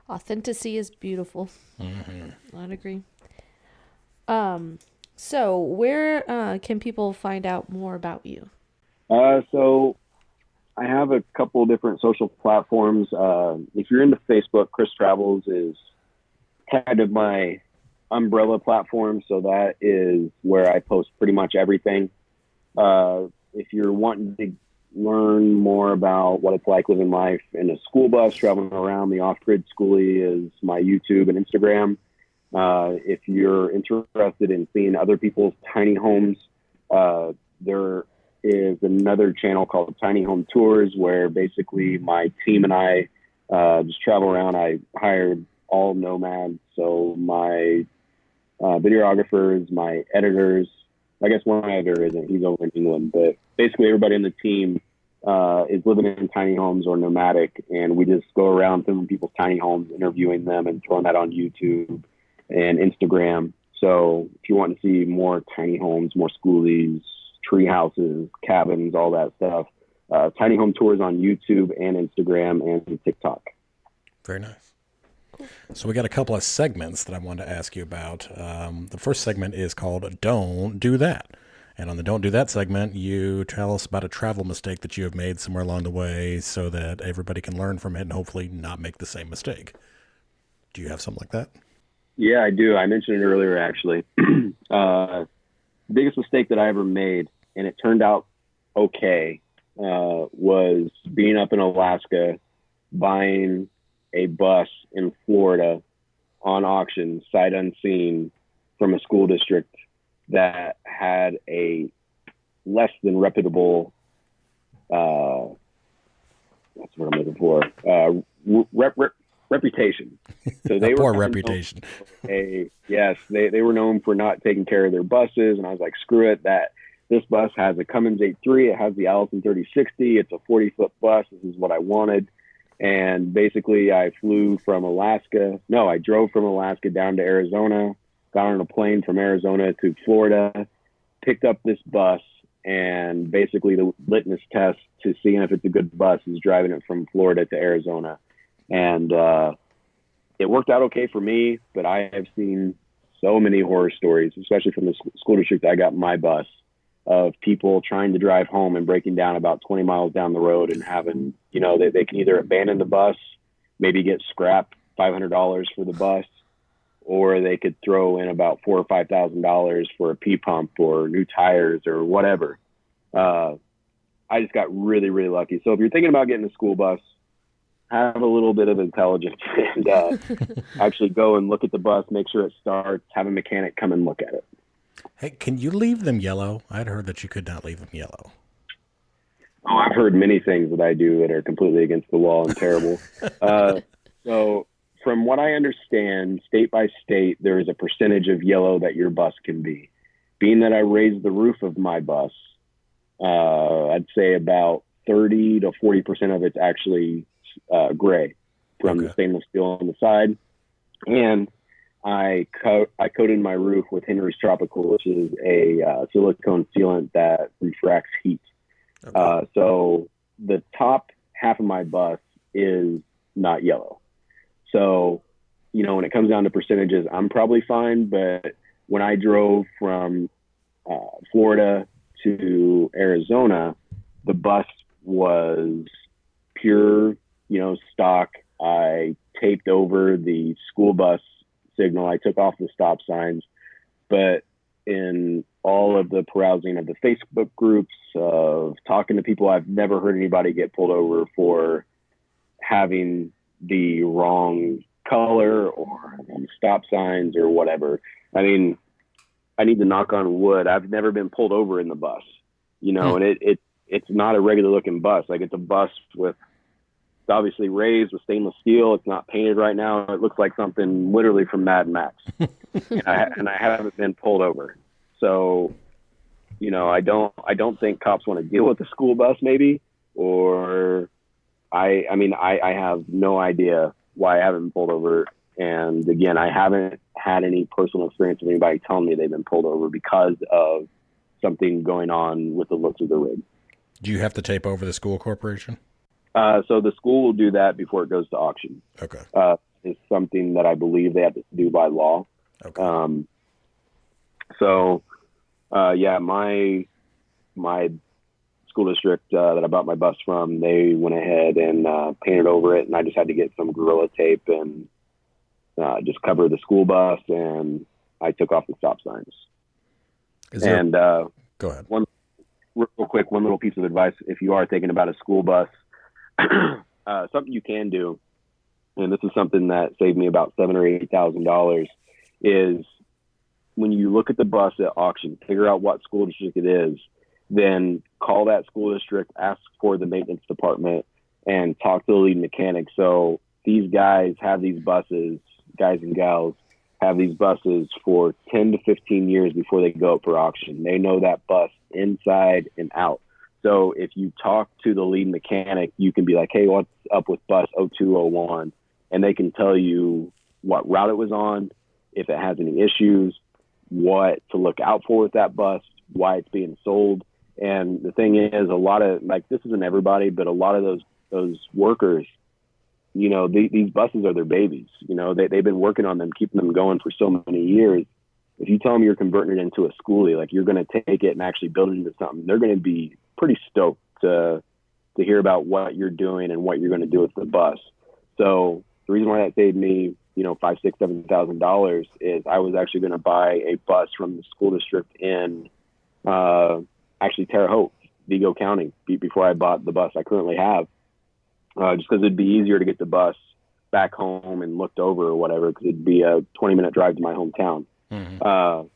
Authenticity is beautiful. Mm-hmm. I'd agree. So where can people find out more about you? So I have a couple different social platforms. If you're into Facebook, Chris Travels is kind of my umbrella platform. So that is where I post pretty much everything. If you're wanting to learn more about what it's like living life in a school bus, traveling around, the off-grid Skoolie is my YouTube and Instagram. If you're interested in seeing other people's tiny homes, there is another channel called Tiny Home Tours, where basically my team and I just travel around. I hired all nomads, so my videographers, my editors. I guess one editor isn't; he's over in England. But basically, everybody in the team is living in tiny homes or nomadic, and we just go around filming people's tiny homes, interviewing them, and throwing that on YouTube and Instagram. So if you want to see more tiny homes, more schoolies, tree houses, cabins, all that stuff, tiny home tours on YouTube and Instagram and TikTok. Very nice. So we got a couple of segments that I wanted to ask you about. The first segment is called Don't Do That. And on the Don't Do That segment, you tell us about a travel mistake that you have made somewhere along the way so that everybody can learn from it and hopefully not make the same mistake. Do you have something like that? Yeah, I do. I mentioned it earlier, actually. Biggest mistake that I ever made, and it turned out okay, was being up in Alaska, buying a bus in Florida on auction, sight unseen, from a school district that had a less than reputable, that's what I'm looking for, reputation. So they poor were reputation. Yes, they were known for not taking care of their buses, and I was like, screw it. This bus has a Cummins 8.3, it has the Allison 3060, it's a 40-foot bus. This is what I wanted. And basically, I drove from Alaska down to Arizona, got on a plane from Arizona to Florida, picked up this bus, and basically the litmus test to seeing if it's a good bus is driving it from Florida to Arizona. And it worked out okay for me, but I have seen so many horror stories, especially from the school district I got my bus, of people trying to drive home and breaking down about 20 miles down the road and having, they can either abandon the bus, maybe get scrapped $500 for the bus, or they could throw in about $4,000 or $5,000 for a P pump or new tires or whatever. I just got really, really lucky. So if you're thinking about getting a school bus, have a little bit of intelligence and actually go and look at the bus, make sure it starts, have a mechanic come and look at it. Hey, can you leave them yellow? I'd heard that you could not leave them yellow. Oh, I've heard many things that I do that are completely against the law and terrible. So from what I understand, state by state, there is a percentage of yellow that your bus can be. Being that I raised the roof of my bus, I'd say about 30 to 40% of it's actually gray from the stainless steel on the side. And I coated my roof with Henry Tropicool, which is a silicone sealant that refracts heat. Okay. So the top half of my bus is not yellow. So, when it comes down to percentages, I'm probably fine. But when I drove from Florida to Arizona, the bus was pure, stock. I taped over the school bus signal. I took off the stop signs, but in all of the perusing of the Facebook groups, of talking to people, I've never heard anybody get pulled over for having the wrong color or stop signs or whatever. I mean, I need to knock on wood. I've never been pulled over in the bus, and it's not a regular looking bus. Like, it's a bus with, it's obviously raised with stainless steel. It's not painted right now. It looks like something literally from Mad Max. and I haven't been pulled over. So, I don't think cops want to deal with the school bus maybe, or I have no idea why I haven't been pulled over. And again, I haven't had any personal experience of anybody telling me they've been pulled over because of something going on with the looks of the rig. Do you have to tape over the school corporation? So the school will do that before it goes to auction. Okay. It's something that I believe they have to do by law. Okay. My school district that I bought my bus from, they went ahead and painted over it, and I just had to get some Gorilla Tape and just cover the school bus, and I took off the stop signs. Go ahead. One little piece of advice: if you are thinking about a school bus, something you can do, and this is something that saved me about $7,000 or $8,000, is when you look at the bus at auction, figure out what school district it is, then call that school district, ask for the maintenance department, and talk to the lead mechanic. So these guys have these buses, guys and gals have these buses for 10 to 15 years before they go up for auction. They know that bus inside and out. So if you talk to the lead mechanic, you can be like, hey, what's up with bus 0201? And they can tell you what route it was on, if it has any issues, what to look out for with that bus, why it's being sold. And the thing is, a lot of, like, this isn't everybody, but a lot of those workers, you know, these buses are their babies. You know, they've been working on them, keeping them going for so many years. If you tell them you're converting it into a Skoolie, like you're going to take it and actually build it into something, they're going to be pretty stoked to hear about what you're doing and what you're going to do with the bus. So the reason why that saved me, you know, $5,000, $6,000, $7,000 is I was actually going to buy a bus from the school district in actually Terre Haute, Vigo County, before I bought the bus I currently have, just because it'd be easier to get the bus back home and looked over or whatever, because it'd be a 20-minute drive to my hometown. Mm-hmm.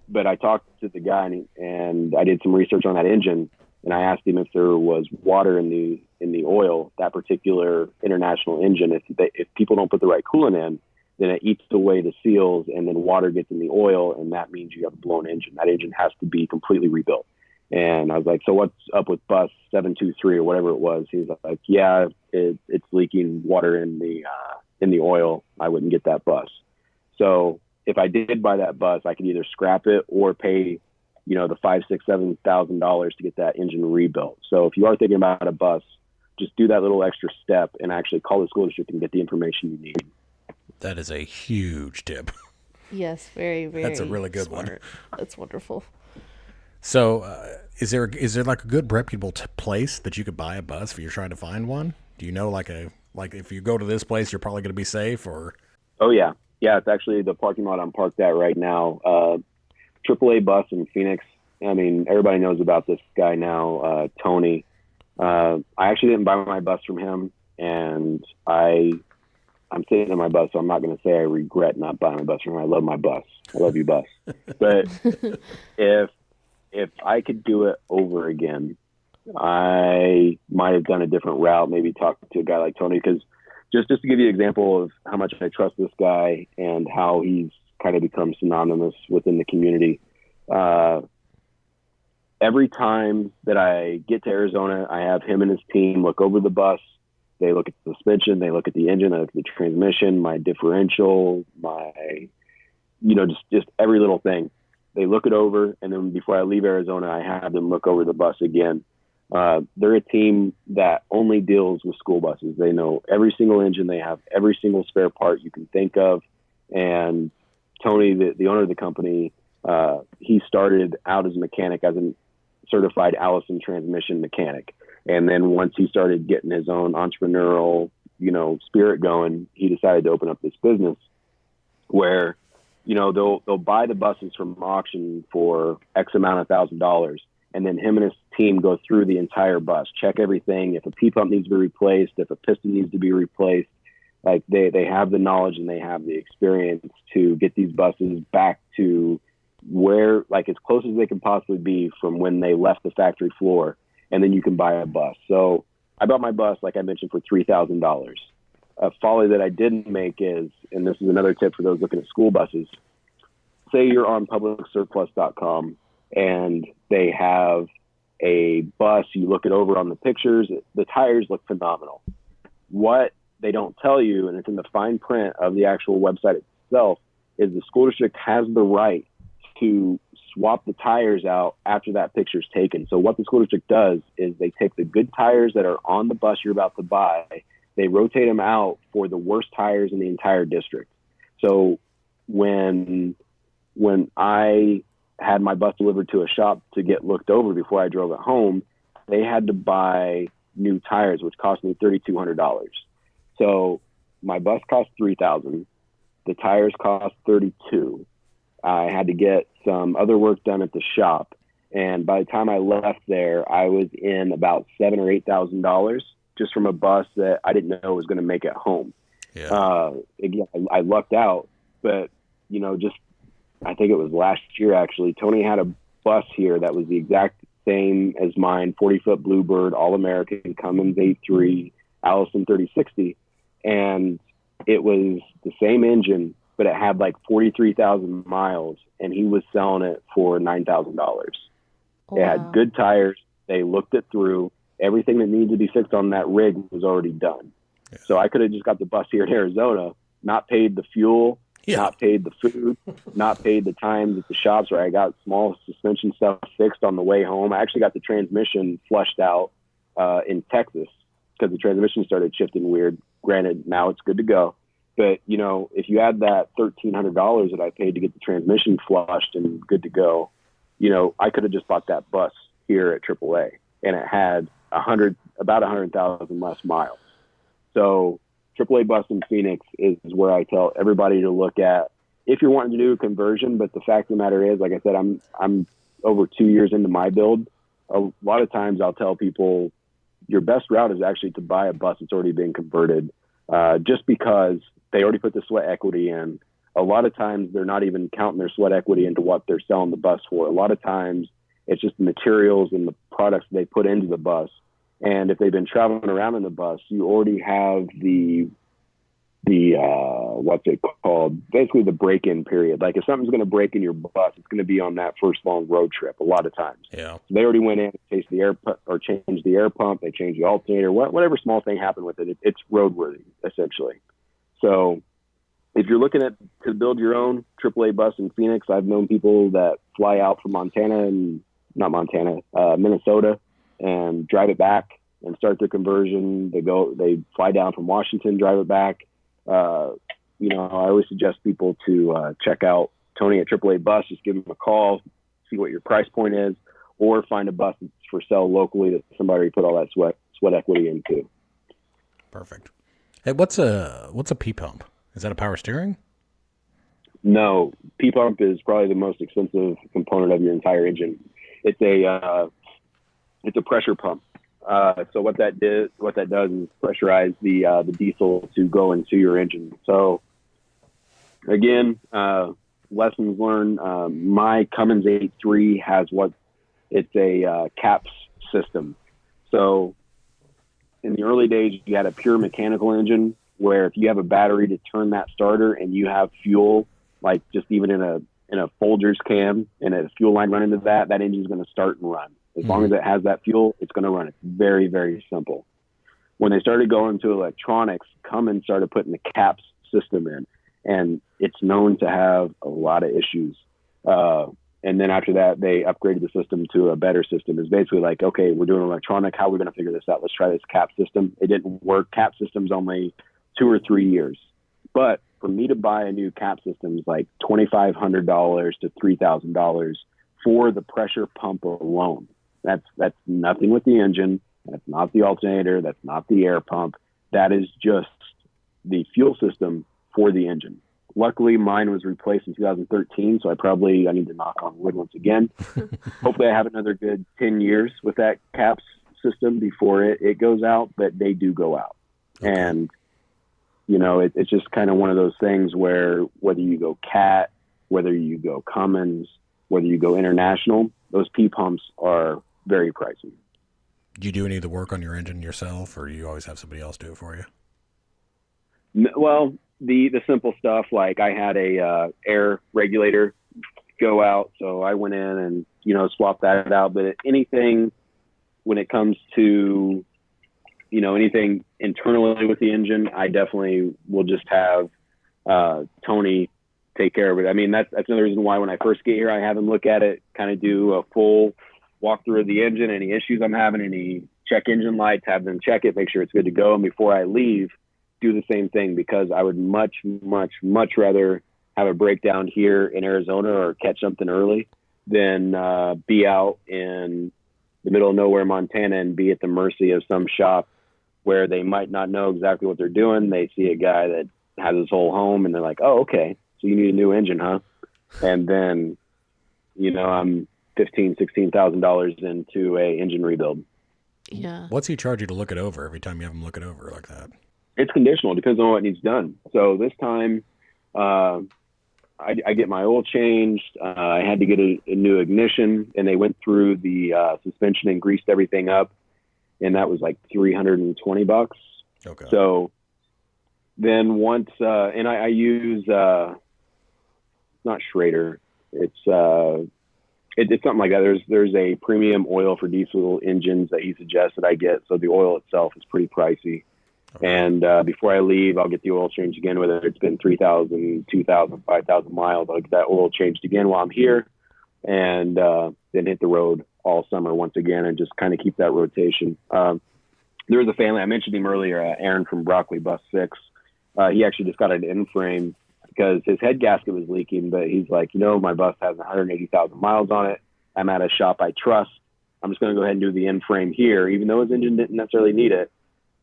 But I talked to the guy and I did some research on that engine, and I asked him if there was water in the oil, that particular international engine. If people don't put the right coolant in, then it eats away the seals, and then water gets in the oil, and that means you have a blown engine. That engine has to be completely rebuilt. And I was like, so what's up with bus 723 or whatever it was? He was like, yeah, it's leaking water in the oil. I wouldn't get that bus. So if I did buy that bus, I could either scrap it or pay, you know, the $5,000, $6,000, $7,000 to get that engine rebuilt. So if you are thinking about a bus, just do that little extra step and actually call the school district and get the information you need. That is a huge tip. Yes, very, very. That's a really good smart. one. That's wonderful. So, is there like a good reputable place that you could buy a bus if you're trying to find one? Do you know like if you go to this place, you're probably going to be safe? Or? Oh yeah, it's actually the parking lot I'm parked at right now. AAA bus in Phoenix. I mean, everybody knows about this guy now, Tony. I actually didn't buy my bus from him, and I'm sitting in my bus, so I'm not going to say I regret not buying my bus from him. I love my bus. I love you, bus. But if I could do it over again, I might have done a different route, maybe talk to a guy like Tony, because just to give you an example of how much I trust this guy and how he's kind of become synonymous within the community. Every time that I get to Arizona, I have him and his team look over the bus. They look at the suspension, they look at the engine, they look at the transmission, my differential, just every little thing. They look it over, and then before I leave Arizona, I have them look over the bus again. They're a team that only deals with school buses. They know every single engine. They have every single spare part you can think of. And Tony, the owner of the company, he started out as a mechanic, as a certified Allison transmission mechanic. And then once he started getting his own entrepreneurial, spirit going, he decided to open up this business where, they'll buy the buses from auction for X amount of $1,000. And then him and his team go through the entire bus, check everything. If a P-pump needs to be replaced, if a piston needs to be replaced, like they have the knowledge and they have the experience to get these buses back to where, like, as close as they can possibly be from when they left the factory floor. And then you can buy a bus. So I bought my bus, like I mentioned, for $3,000. A folly that I didn't make is, and this is another tip for those looking at school buses, say you're on publicsurplus.com and they have a bus, you look it over on the pictures, the tires look phenomenal. What they don't tell you, and it's in the fine print of the actual website itself, is the school district has the right to swap the tires out after that picture's taken. So what the school district does is they take the good tires that are on the bus you're about to buy, they rotate them out for the worst tires in the entire district. So when I had my bus delivered to a shop to get looked over before I drove it home, they had to buy new tires, which cost me $3,200. So my bus cost $3,000. The tires cost $32,000. I had to get some other work done at the shop, and by the time I left there, I was in about $7,000 or $8,000 just from a bus that I didn't know was going to make it home. Yeah. Again, I lucked out, but I think it was last year actually. Tony had a bus here that was the exact same as mine, 40-foot Bluebird, All-American Cummins 8.3, Allison 3060, and it was the same engine, but it had like 43,000 miles, and he was selling it for $9,000. Wow. It had good tires. They looked it through. Everything that needed to be fixed on that rig was already done. Yeah. So I could have just got the bus here in Arizona, not paid the fuel, not paid the food, not paid the time at the shops where I got small suspension stuff fixed on the way home. I actually got the transmission flushed out in Texas because the transmission started shifting weird. Granted, now it's good to go. But, you know, if you add that $1,300 that I paid to get the transmission flushed and good to go, you know, I could have just bought that bus here at AAA, and it had about 100,000 less miles. So AAA bus in Phoenix is where I tell everybody to look at if you're wanting to do a conversion. But the fact of the matter is, like I said, I'm over 2 years into my build. A lot of times I'll tell people your best route is actually to buy a bus that's already been converted, just because they already put the sweat equity in. A lot of times they're not even counting their sweat equity into what they're selling the bus for. A lot of times it's just the materials and the products they put into the bus. And if they've been traveling around in the bus, you already have the what's it called? Basically the break-in period. Like if something's going to break in your bus, it's going to be on that first long road trip a lot of times. Yeah. So they already went in and changed the air pump, they changed the alternator, whatever small thing happened with it, it's roadworthy essentially. So if you're looking to build your own AAA bus in Phoenix, I've known people that fly out from Minnesota and drive it back and start their conversion. They fly down from Washington, drive it back. You know, I always suggest people to check out Tony at AAA Bus. Just give him a call, see what your price point is, or find a bus that's for sale locally that somebody put all that sweat equity into. Perfect. Hey, what's a P pump? Is that a power steering? No, P pump is probably the most expensive component of your entire engine. It's a pressure pump. So what that does is pressurize the diesel to go into your engine. So again, lessons learned. My Cummins 8.3 has it's a CAPS system. So in the early days, you had a pure mechanical engine where if you have a battery to turn that starter and you have fuel, like just even in a Folgers can and a fuel line running to that engine's going to start and run. As long as it has that fuel, it's going to run. It's very, very simple. When they started going to electronics, Cummins started putting the CAPS system in, and it's known to have a lot of issues. And then after that, they upgraded the system to a better system. It's basically like, okay, we're doing electronic. How are we going to figure this out? Let's try this CAPS system. It didn't work. CAPS system's only 2 or 3 years. But for me to buy a new CAPS system is like $2,500 to $3,000 for the pressure pump alone. That's nothing with the engine. That's not the alternator. That's not the air pump. That is just the fuel system for the engine. Luckily, mine was replaced in 2013, so I need to knock on wood once again. Hopefully, I have another good 10 years with that CAPS system before it goes out, but they do go out. Okay. And, you know, it's just kind of one of those things where whether you go CAT, whether you go Cummins, whether you go international, those P pumps are very pricey. Do you do any of the work on your engine yourself, or do you always have somebody else do it for you? Well, the simple stuff, like I had a air regulator go out, so I went in and, you know, swapped that out. But anything when it comes to, you know, anything internally with the engine, I definitely will just have Tony take care of it. I mean, that's another reason why when I first get here, I have him look at it, kind of do a full walkthrough of the engine, any issues I'm having, any check engine lights, have them check it, make sure it's good to go. And before I leave, do the same thing, because I would much, much, much rather have a breakdown here in Arizona or catch something early than be out in the middle of nowhere, Montana, and be at the mercy of some shop where they might not know exactly what they're doing. They see a guy that has his whole home and they're like, oh, okay, so you need a new engine, huh? And then, you know, I'm $16,000 into a engine rebuild. Yeah. What's he charge you to look it over every time you have him look it over like that? It's conditional. Depends on what needs done. So this time, I get my oil changed. I had to get a new ignition, and they went through the suspension and greased everything up, and that was like $320. Okay. So then once, and I use not Schrader. It's It's something like that. There's a premium oil for diesel engines that he suggests that I get. So the oil itself is pretty pricey. Okay. And before I leave, I'll get the oil changed again, whether it's been 3,000, 2,000, 5,000 miles. I'll get that oil changed again while I'm here, and then hit the road all summer once again and just kind of keep that rotation. There was a family, I mentioned him earlier, Aaron from Broccoli, Bus 6. He actually just got an in-frame because his head gasket was leaking, but he's like, my bus has 180,000 miles on it. I'm at a shop I trust. I'm just going to go ahead and do the in-frame here, even though his engine didn't necessarily need it.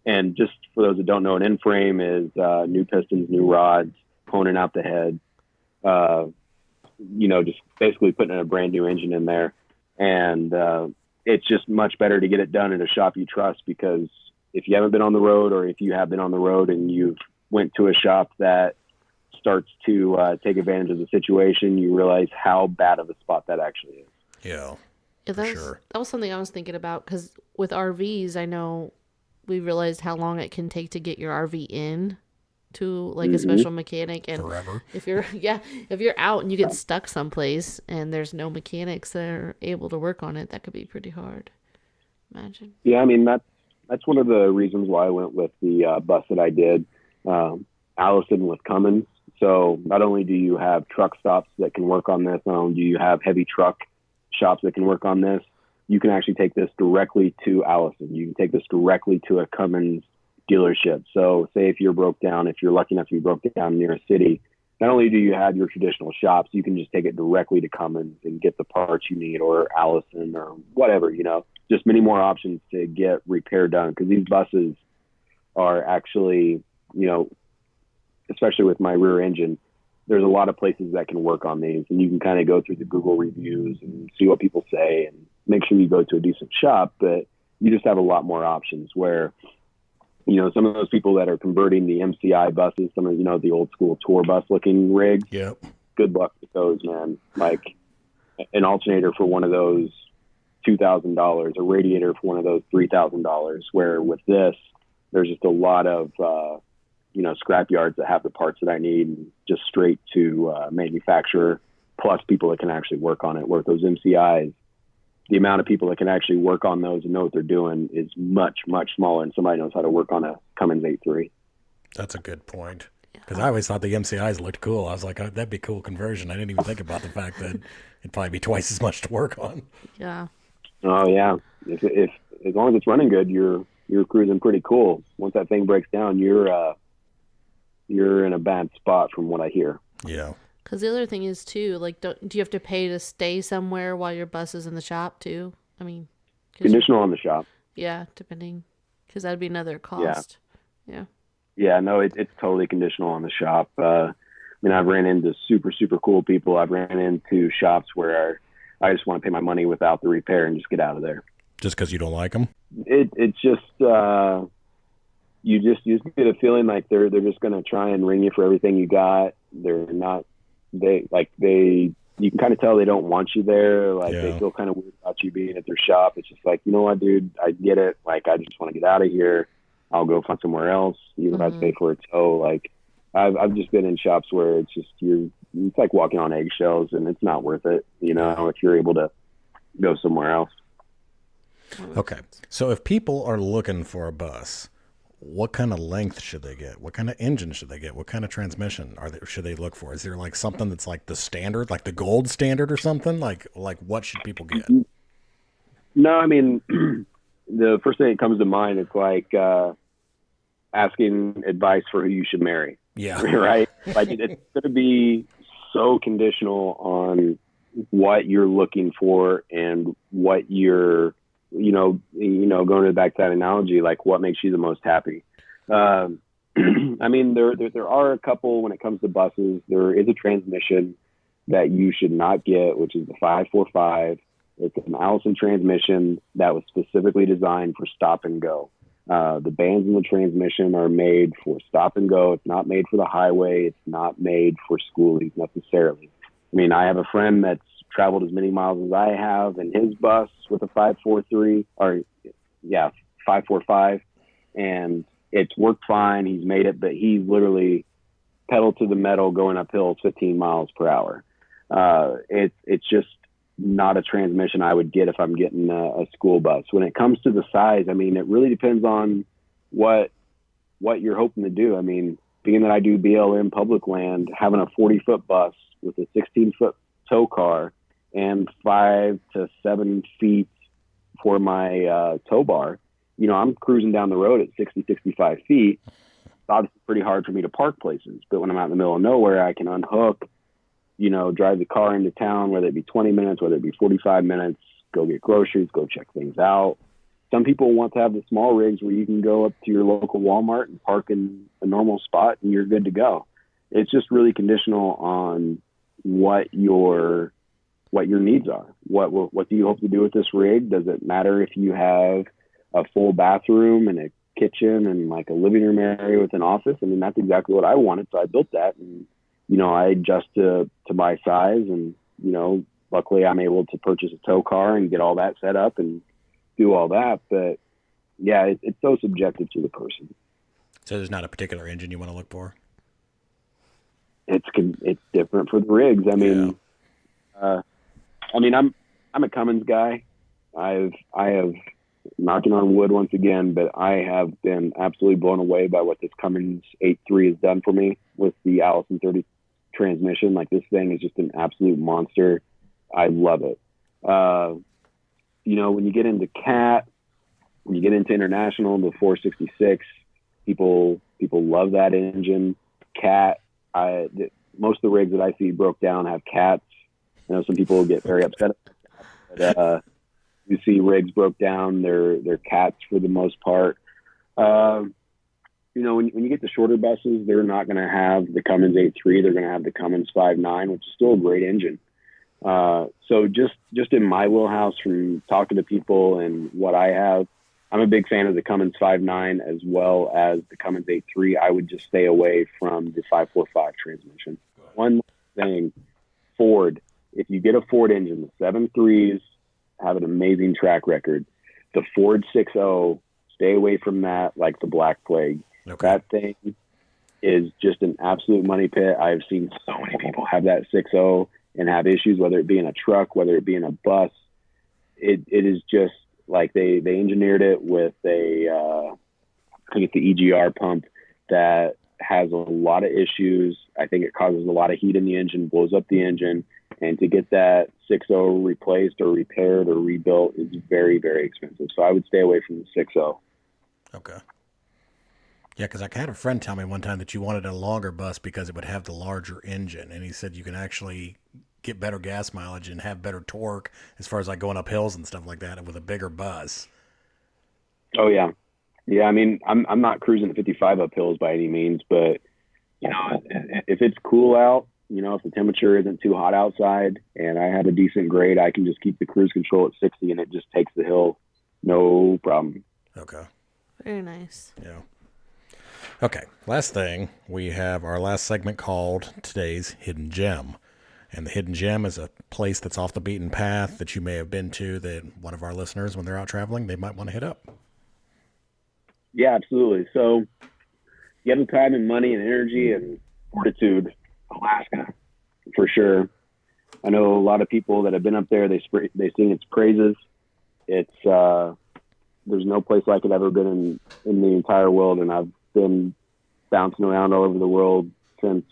And just for those that don't know, an in-frame is new pistons, new rods, honing out the head, just basically putting in a brand new engine in there. And it's just much better to get it done at a shop you trust, because if you haven't been on the road, or if you have been on the road and you've went to a shop that starts to take advantage of the situation, you realize how bad of a spot that actually is. Yeah, that was something I was thinking about, because with RVs, I know we realized how long it can take to get your RV in to like a special mechanic, and forever. if you're out and you get stuck someplace and there's no mechanics that are able to work on it, that could be pretty hard. Imagine. Yeah, I mean that's one of the reasons why I went with the bus that I did, Allison with Cummins. So not only do you have truck stops that can work on this, not only do you have heavy truck shops that can work on this, you can actually take this directly to Allison. You can take this directly to a Cummins dealership. So say if you're lucky enough to be broke down near a city, not only do you have your traditional shops, you can just take it directly to Cummins and get the parts you need, or Allison, or whatever, just many more options to get repair done. Because these buses are actually, especially with my rear engine, there's a lot of places that can work on these, and you can kind of go through the Google reviews and see what people say and make sure you go to a decent shop. But you just have a lot more options where, some of those people that are converting the MCI buses, some of, the old school tour bus looking rigs. Yep. Good luck with those, man. Like an alternator for one of those, $2,000, a radiator for one of those, $3,000, where with this, there's just a lot of, scrap yards that have the parts that I need, and just straight to manufacturer, plus people that can actually work on it. Where with those MCIs, the amount of people that can actually work on those and know what they're doing is much, much smaller, and somebody knows how to work on a Cummins 8.3. That's a good point. Because I always thought the MCIs looked cool. I was like, oh, that'd be a cool conversion. I didn't even think about the fact that it'd probably be twice as much to work on. Yeah. Oh, yeah. If as long as it's running good, you're cruising pretty cool. Once that thing breaks down, you're in a bad spot from what I hear. Yeah. Because the other thing is, too, like, do you have to pay to stay somewhere while your bus is in the shop, too? I mean... Conditional on the shop. Yeah, depending. Because that'd be another cost. Yeah. Yeah, no, it's totally conditional on the shop. I've ran into super, super cool people. I've ran into shops where I just want to pay my money without the repair and just get out of there. Just because you don't like them? It's just... You just get a feeling like they're just going to try and ring you for everything you got. They're not... you can kind of tell they don't want you there. They feel kind of weird about you being at their shop. It's just like, you know what, dude, I get it. Like, I just want to get out of here. I'll go find somewhere else. Even if I have to pay for a tow. Like, I've just been in shops where it's just, it's like walking on eggshells, and it's not worth it, if you're able to go somewhere else. Okay. So if people are looking for a bus, what kind of length should they get? What kind of engine should they get? What kind of transmission should they look for? Is there like something that's like the standard, like the gold standard or something? Like what should people get? No, I mean, the first thing that comes to mind is like asking advice for who you should marry. Yeah. Right? Like it's going to be so conditional on what you're looking for and what you're, going back to that analogy, like what makes you the most happy. I mean, there are a couple when it comes to buses. There is a transmission that you should not get, which is the 545. It's an Allison transmission that was specifically designed for stop and go. The bands in the transmission are made for stop and go. It's not made for the highway. It's not made for schoolies necessarily. I mean, I have a friend that's traveled as many miles as I have in his bus with a 545, and it's worked fine. He's made it, but he literally pedal to the metal going up hills 15 miles per hour. It's just not a transmission I would get if I'm getting a school bus. When it comes to the size, I mean, it really depends on what you're hoping to do. I mean, being that I do BLM public land, having a 40-foot bus with a 16-foot tow car and 5 to 7 feet for my tow bar, you know, I'm cruising down the road at 60, 65 feet. It's obviously pretty hard for me to park places, but when I'm out in the middle of nowhere, I can unhook, you know, drive the car into town, whether it be 20 minutes, whether it be 45 minutes, go get groceries, go check things out. Some people want to have the small rigs where you can go up to your local Walmart and park in a normal spot and you're good to go. It's just really conditional on what your needs are. What do you hope to do with this rig? Does it matter if you have a full bathroom and a kitchen and like a living room area with an office? I mean, that's exactly what I wanted. So I built that, and, you know, I adjust to my size, and, you know, luckily I'm able to purchase a tow car and get all that set up and do all that. But yeah, it's so subjective to the person. So there's not a particular engine you want to look for? It's different for the rigs. I mean, I'm a Cummins guy. I have, knocking on wood once again, but I have been absolutely blown away by what this Cummins 8.3 has done for me with the Allison 30 transmission. Like, this thing is just an absolute monster. I love it. You know, when you get into Cat, when you get into International, the 466, people love that engine. Cat, most of the rigs that I see broke down have cats. I know some people get very upset, but you see rigs broke down, they're cats for the most part. You know, when you get the shorter buses, they're not going to have the Cummins 8.3. They're going to have the Cummins 5.9, which is still a great engine. So just in my wheelhouse, from talking to people and what I have, I'm a big fan of the Cummins 5.9 as well as the Cummins 8.3. I would just stay away from the 5.45 transmission. One thing, Ford, if you get a Ford engine, the 7.3s have an amazing track record. The Ford 6.0, stay away from that like the Black Plague. Okay. That thing is just an absolute money pit. I've seen so many people have that 6.0 and have issues, whether it be in a truck, whether it be in a bus. It is just like they engineered it with I think it's the EGR pump that has a lot of issues. I think it causes a lot of heat in the engine, blows up the engine. And to get that 6.0 replaced or repaired or rebuilt is very, very expensive. So I would stay away from the 6.0. Okay. Yeah, because I had a friend tell me one time that you wanted a longer bus because it would have the larger engine. And he said you can actually get better gas mileage and have better torque as far as like going up hills and stuff like that with a bigger bus. Oh, yeah. Yeah, I mean, I'm not cruising at 55 up hills by any means, but, you know, if it's cool out, you know, if the temperature isn't too hot outside and I have a decent grade, I can just keep the cruise control at 60 and it just takes the hill. No problem. Okay. Very nice. Yeah. Okay. Last thing, we have our last segment called Today's Hidden Gem. And the Hidden Gem is a place that's off the beaten path that you may have been to that one of our listeners, when they're out traveling, they might want to hit up. Yeah, absolutely. So you have the time and money and energy and fortitude, Alaska, for sure. I know a lot of people that have been up there. They sing its praises. It's there's no place like it ever been in the entire world, and I've been bouncing around all over the world since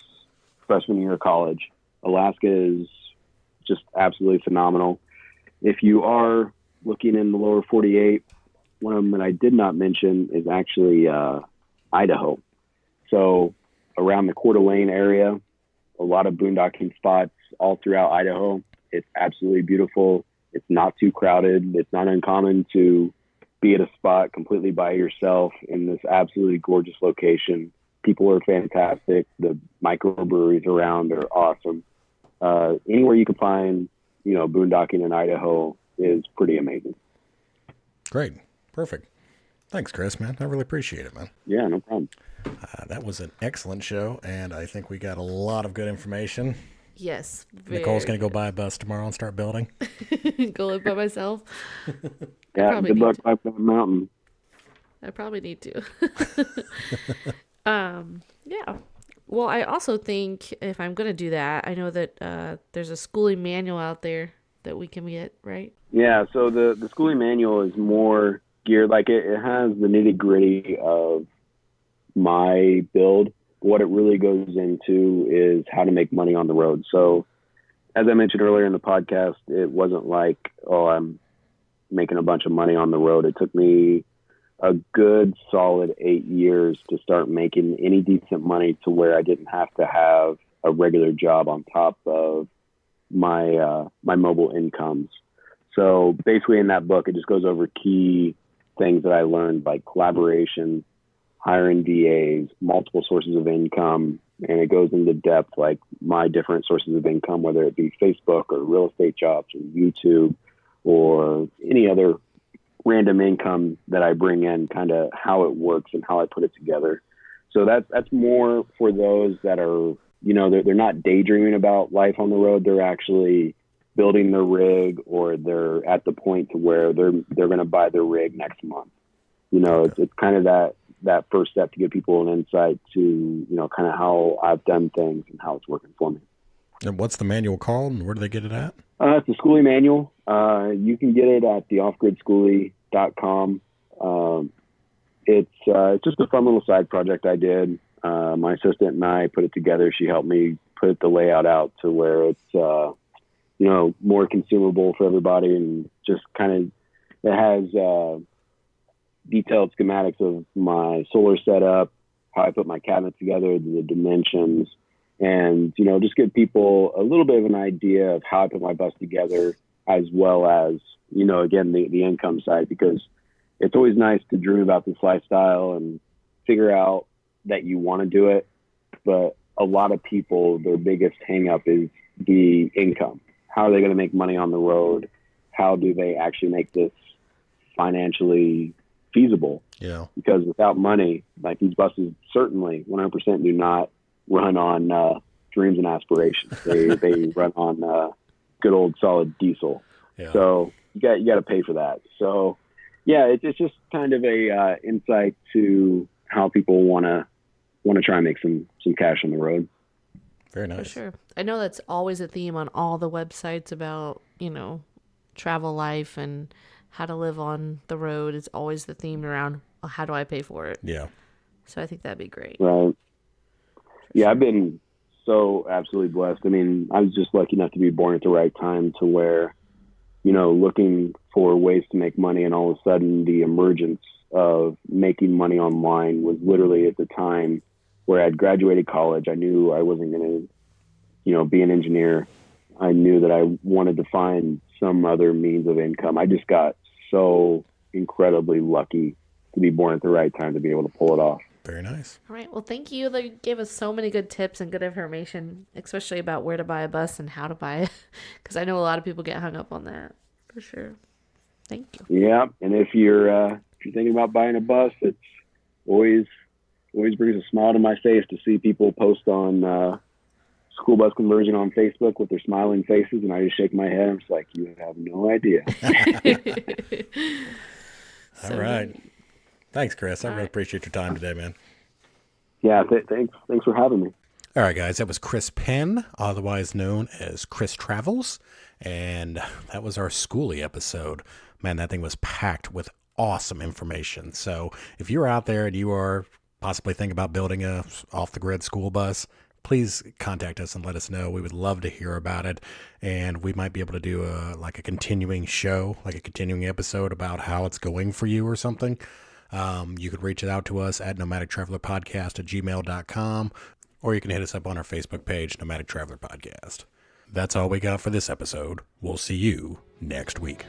freshman year of college. Alaska is just absolutely phenomenal. If you are looking in the lower 48, one of them that I did not mention is actually Idaho. So around the Coeur d'Alene area, a lot of boondocking spots all throughout Idaho. It's absolutely beautiful. It's not too crowded. It's not uncommon to be at a spot completely by yourself in this absolutely gorgeous location. People are fantastic. The microbreweries around are awesome. Anywhere you can find, you know, boondocking in Idaho is pretty amazing. Great. Perfect. Thanks, Chris, man. I really appreciate it, man. Yeah, no problem. That was an excellent show, and I think we got a lot of good information. Yes. Nicole's going to go buy a bus tomorrow and start building. Go live by myself. Yeah, good luck up that mountain. I probably need to. Yeah. Well, I also think if I'm going to do that, I know that there's a Skoolie manual out there that we can get, right? Yeah, so the Skoolie manual is more geared, like it has the nitty gritty of my build. What it really goes into is how to make money on the road. So as I mentioned earlier in the podcast, it wasn't like, oh, I'm making a bunch of money on the road. It took me a good solid 8 years to start making any decent money to where I didn't have to have a regular job on top of my mobile incomes. So basically in that book, it just goes over key things that I learned, like collaboration, hiring DAs, multiple sources of income, and it goes into depth, like my different sources of income, whether it be Facebook or real estate jobs or YouTube or any other random income that I bring in, kind of how it works and how I put it together. So that's more for those that are, they're not daydreaming about life on the road. They're actually building their rig, or they're at the point to where they're going to buy their rig next month. It's kind of that first step to give people an insight to, kind of how I've done things and how it's working for me. And what's the manual called, and where do they get it at? It's the Skoolie manual. You can get it at the offgridskoolie.com. It's just a fun little side project I did. My assistant and I put it together. She helped me put the layout out to where it's, more consumable for everybody, and just kind of, it has detailed schematics of my solar setup, how I put my cabinet together, the dimensions, and, just give people a little bit of an idea of how I put my bus together, as well as, again, the income side, because it's always nice to dream about this lifestyle and figure out that you want to do it. But a lot of people, their biggest hang up is the income. How are they going to make money on the road? How do they actually make this financially feasible? Yeah. Because without money, like, these buses certainly 100% do not run on dreams and aspirations. They run on good old solid diesel. Yeah. So you got to pay for that. So yeah, it's just kind of a insight to how people want to try and make some cash on the road. Very nice. For sure. I know that's always a theme on all the websites about, travel life and how to live on the road. It's always the theme around, well, how do I pay for it? Yeah. So I think that'd be great. Right. Yeah, I've been so absolutely blessed. I mean, I was just lucky enough to be born at the right time to where, looking for ways to make money, and all of a sudden the emergence of making money online was literally at the time where I'd graduated college. I knew I wasn't going to, be an engineer. I knew that I wanted to find some other means of income. I just got so incredibly lucky to be born at the right time to be able to pull it off. Very nice. All right. Well, thank you. You gave us so many good tips and good information, especially about where to buy a bus and how to buy it, because I know a lot of people get hung up on that. For sure. Thank you. Yeah, and if you're thinking about buying a bus, it's always brings a smile to my face to see people post on school bus conversion on Facebook with their smiling faces, and I just shake my head. I'm just like, you have no idea. All right. Thanks, Chris. I really appreciate your time today, man. Yeah, thanks for having me. All right, guys, that was Chris Penn, otherwise known as Chris Travels, and that was our Skoolie episode. Man, that thing was packed with awesome information. So if you're out there and you are possibly thinking about building a off-the-grid school bus, please contact us and let us know. We would love to hear about it, and we might be able to do a continuing show, like a continuing episode about how it's going for you or something. You could reach out to us at nomadictravelerpodcast@gmail.com, or you can hit us up on our Facebook page, Nomadic Traveler Podcast. That's all we got for this episode. We'll see you next week.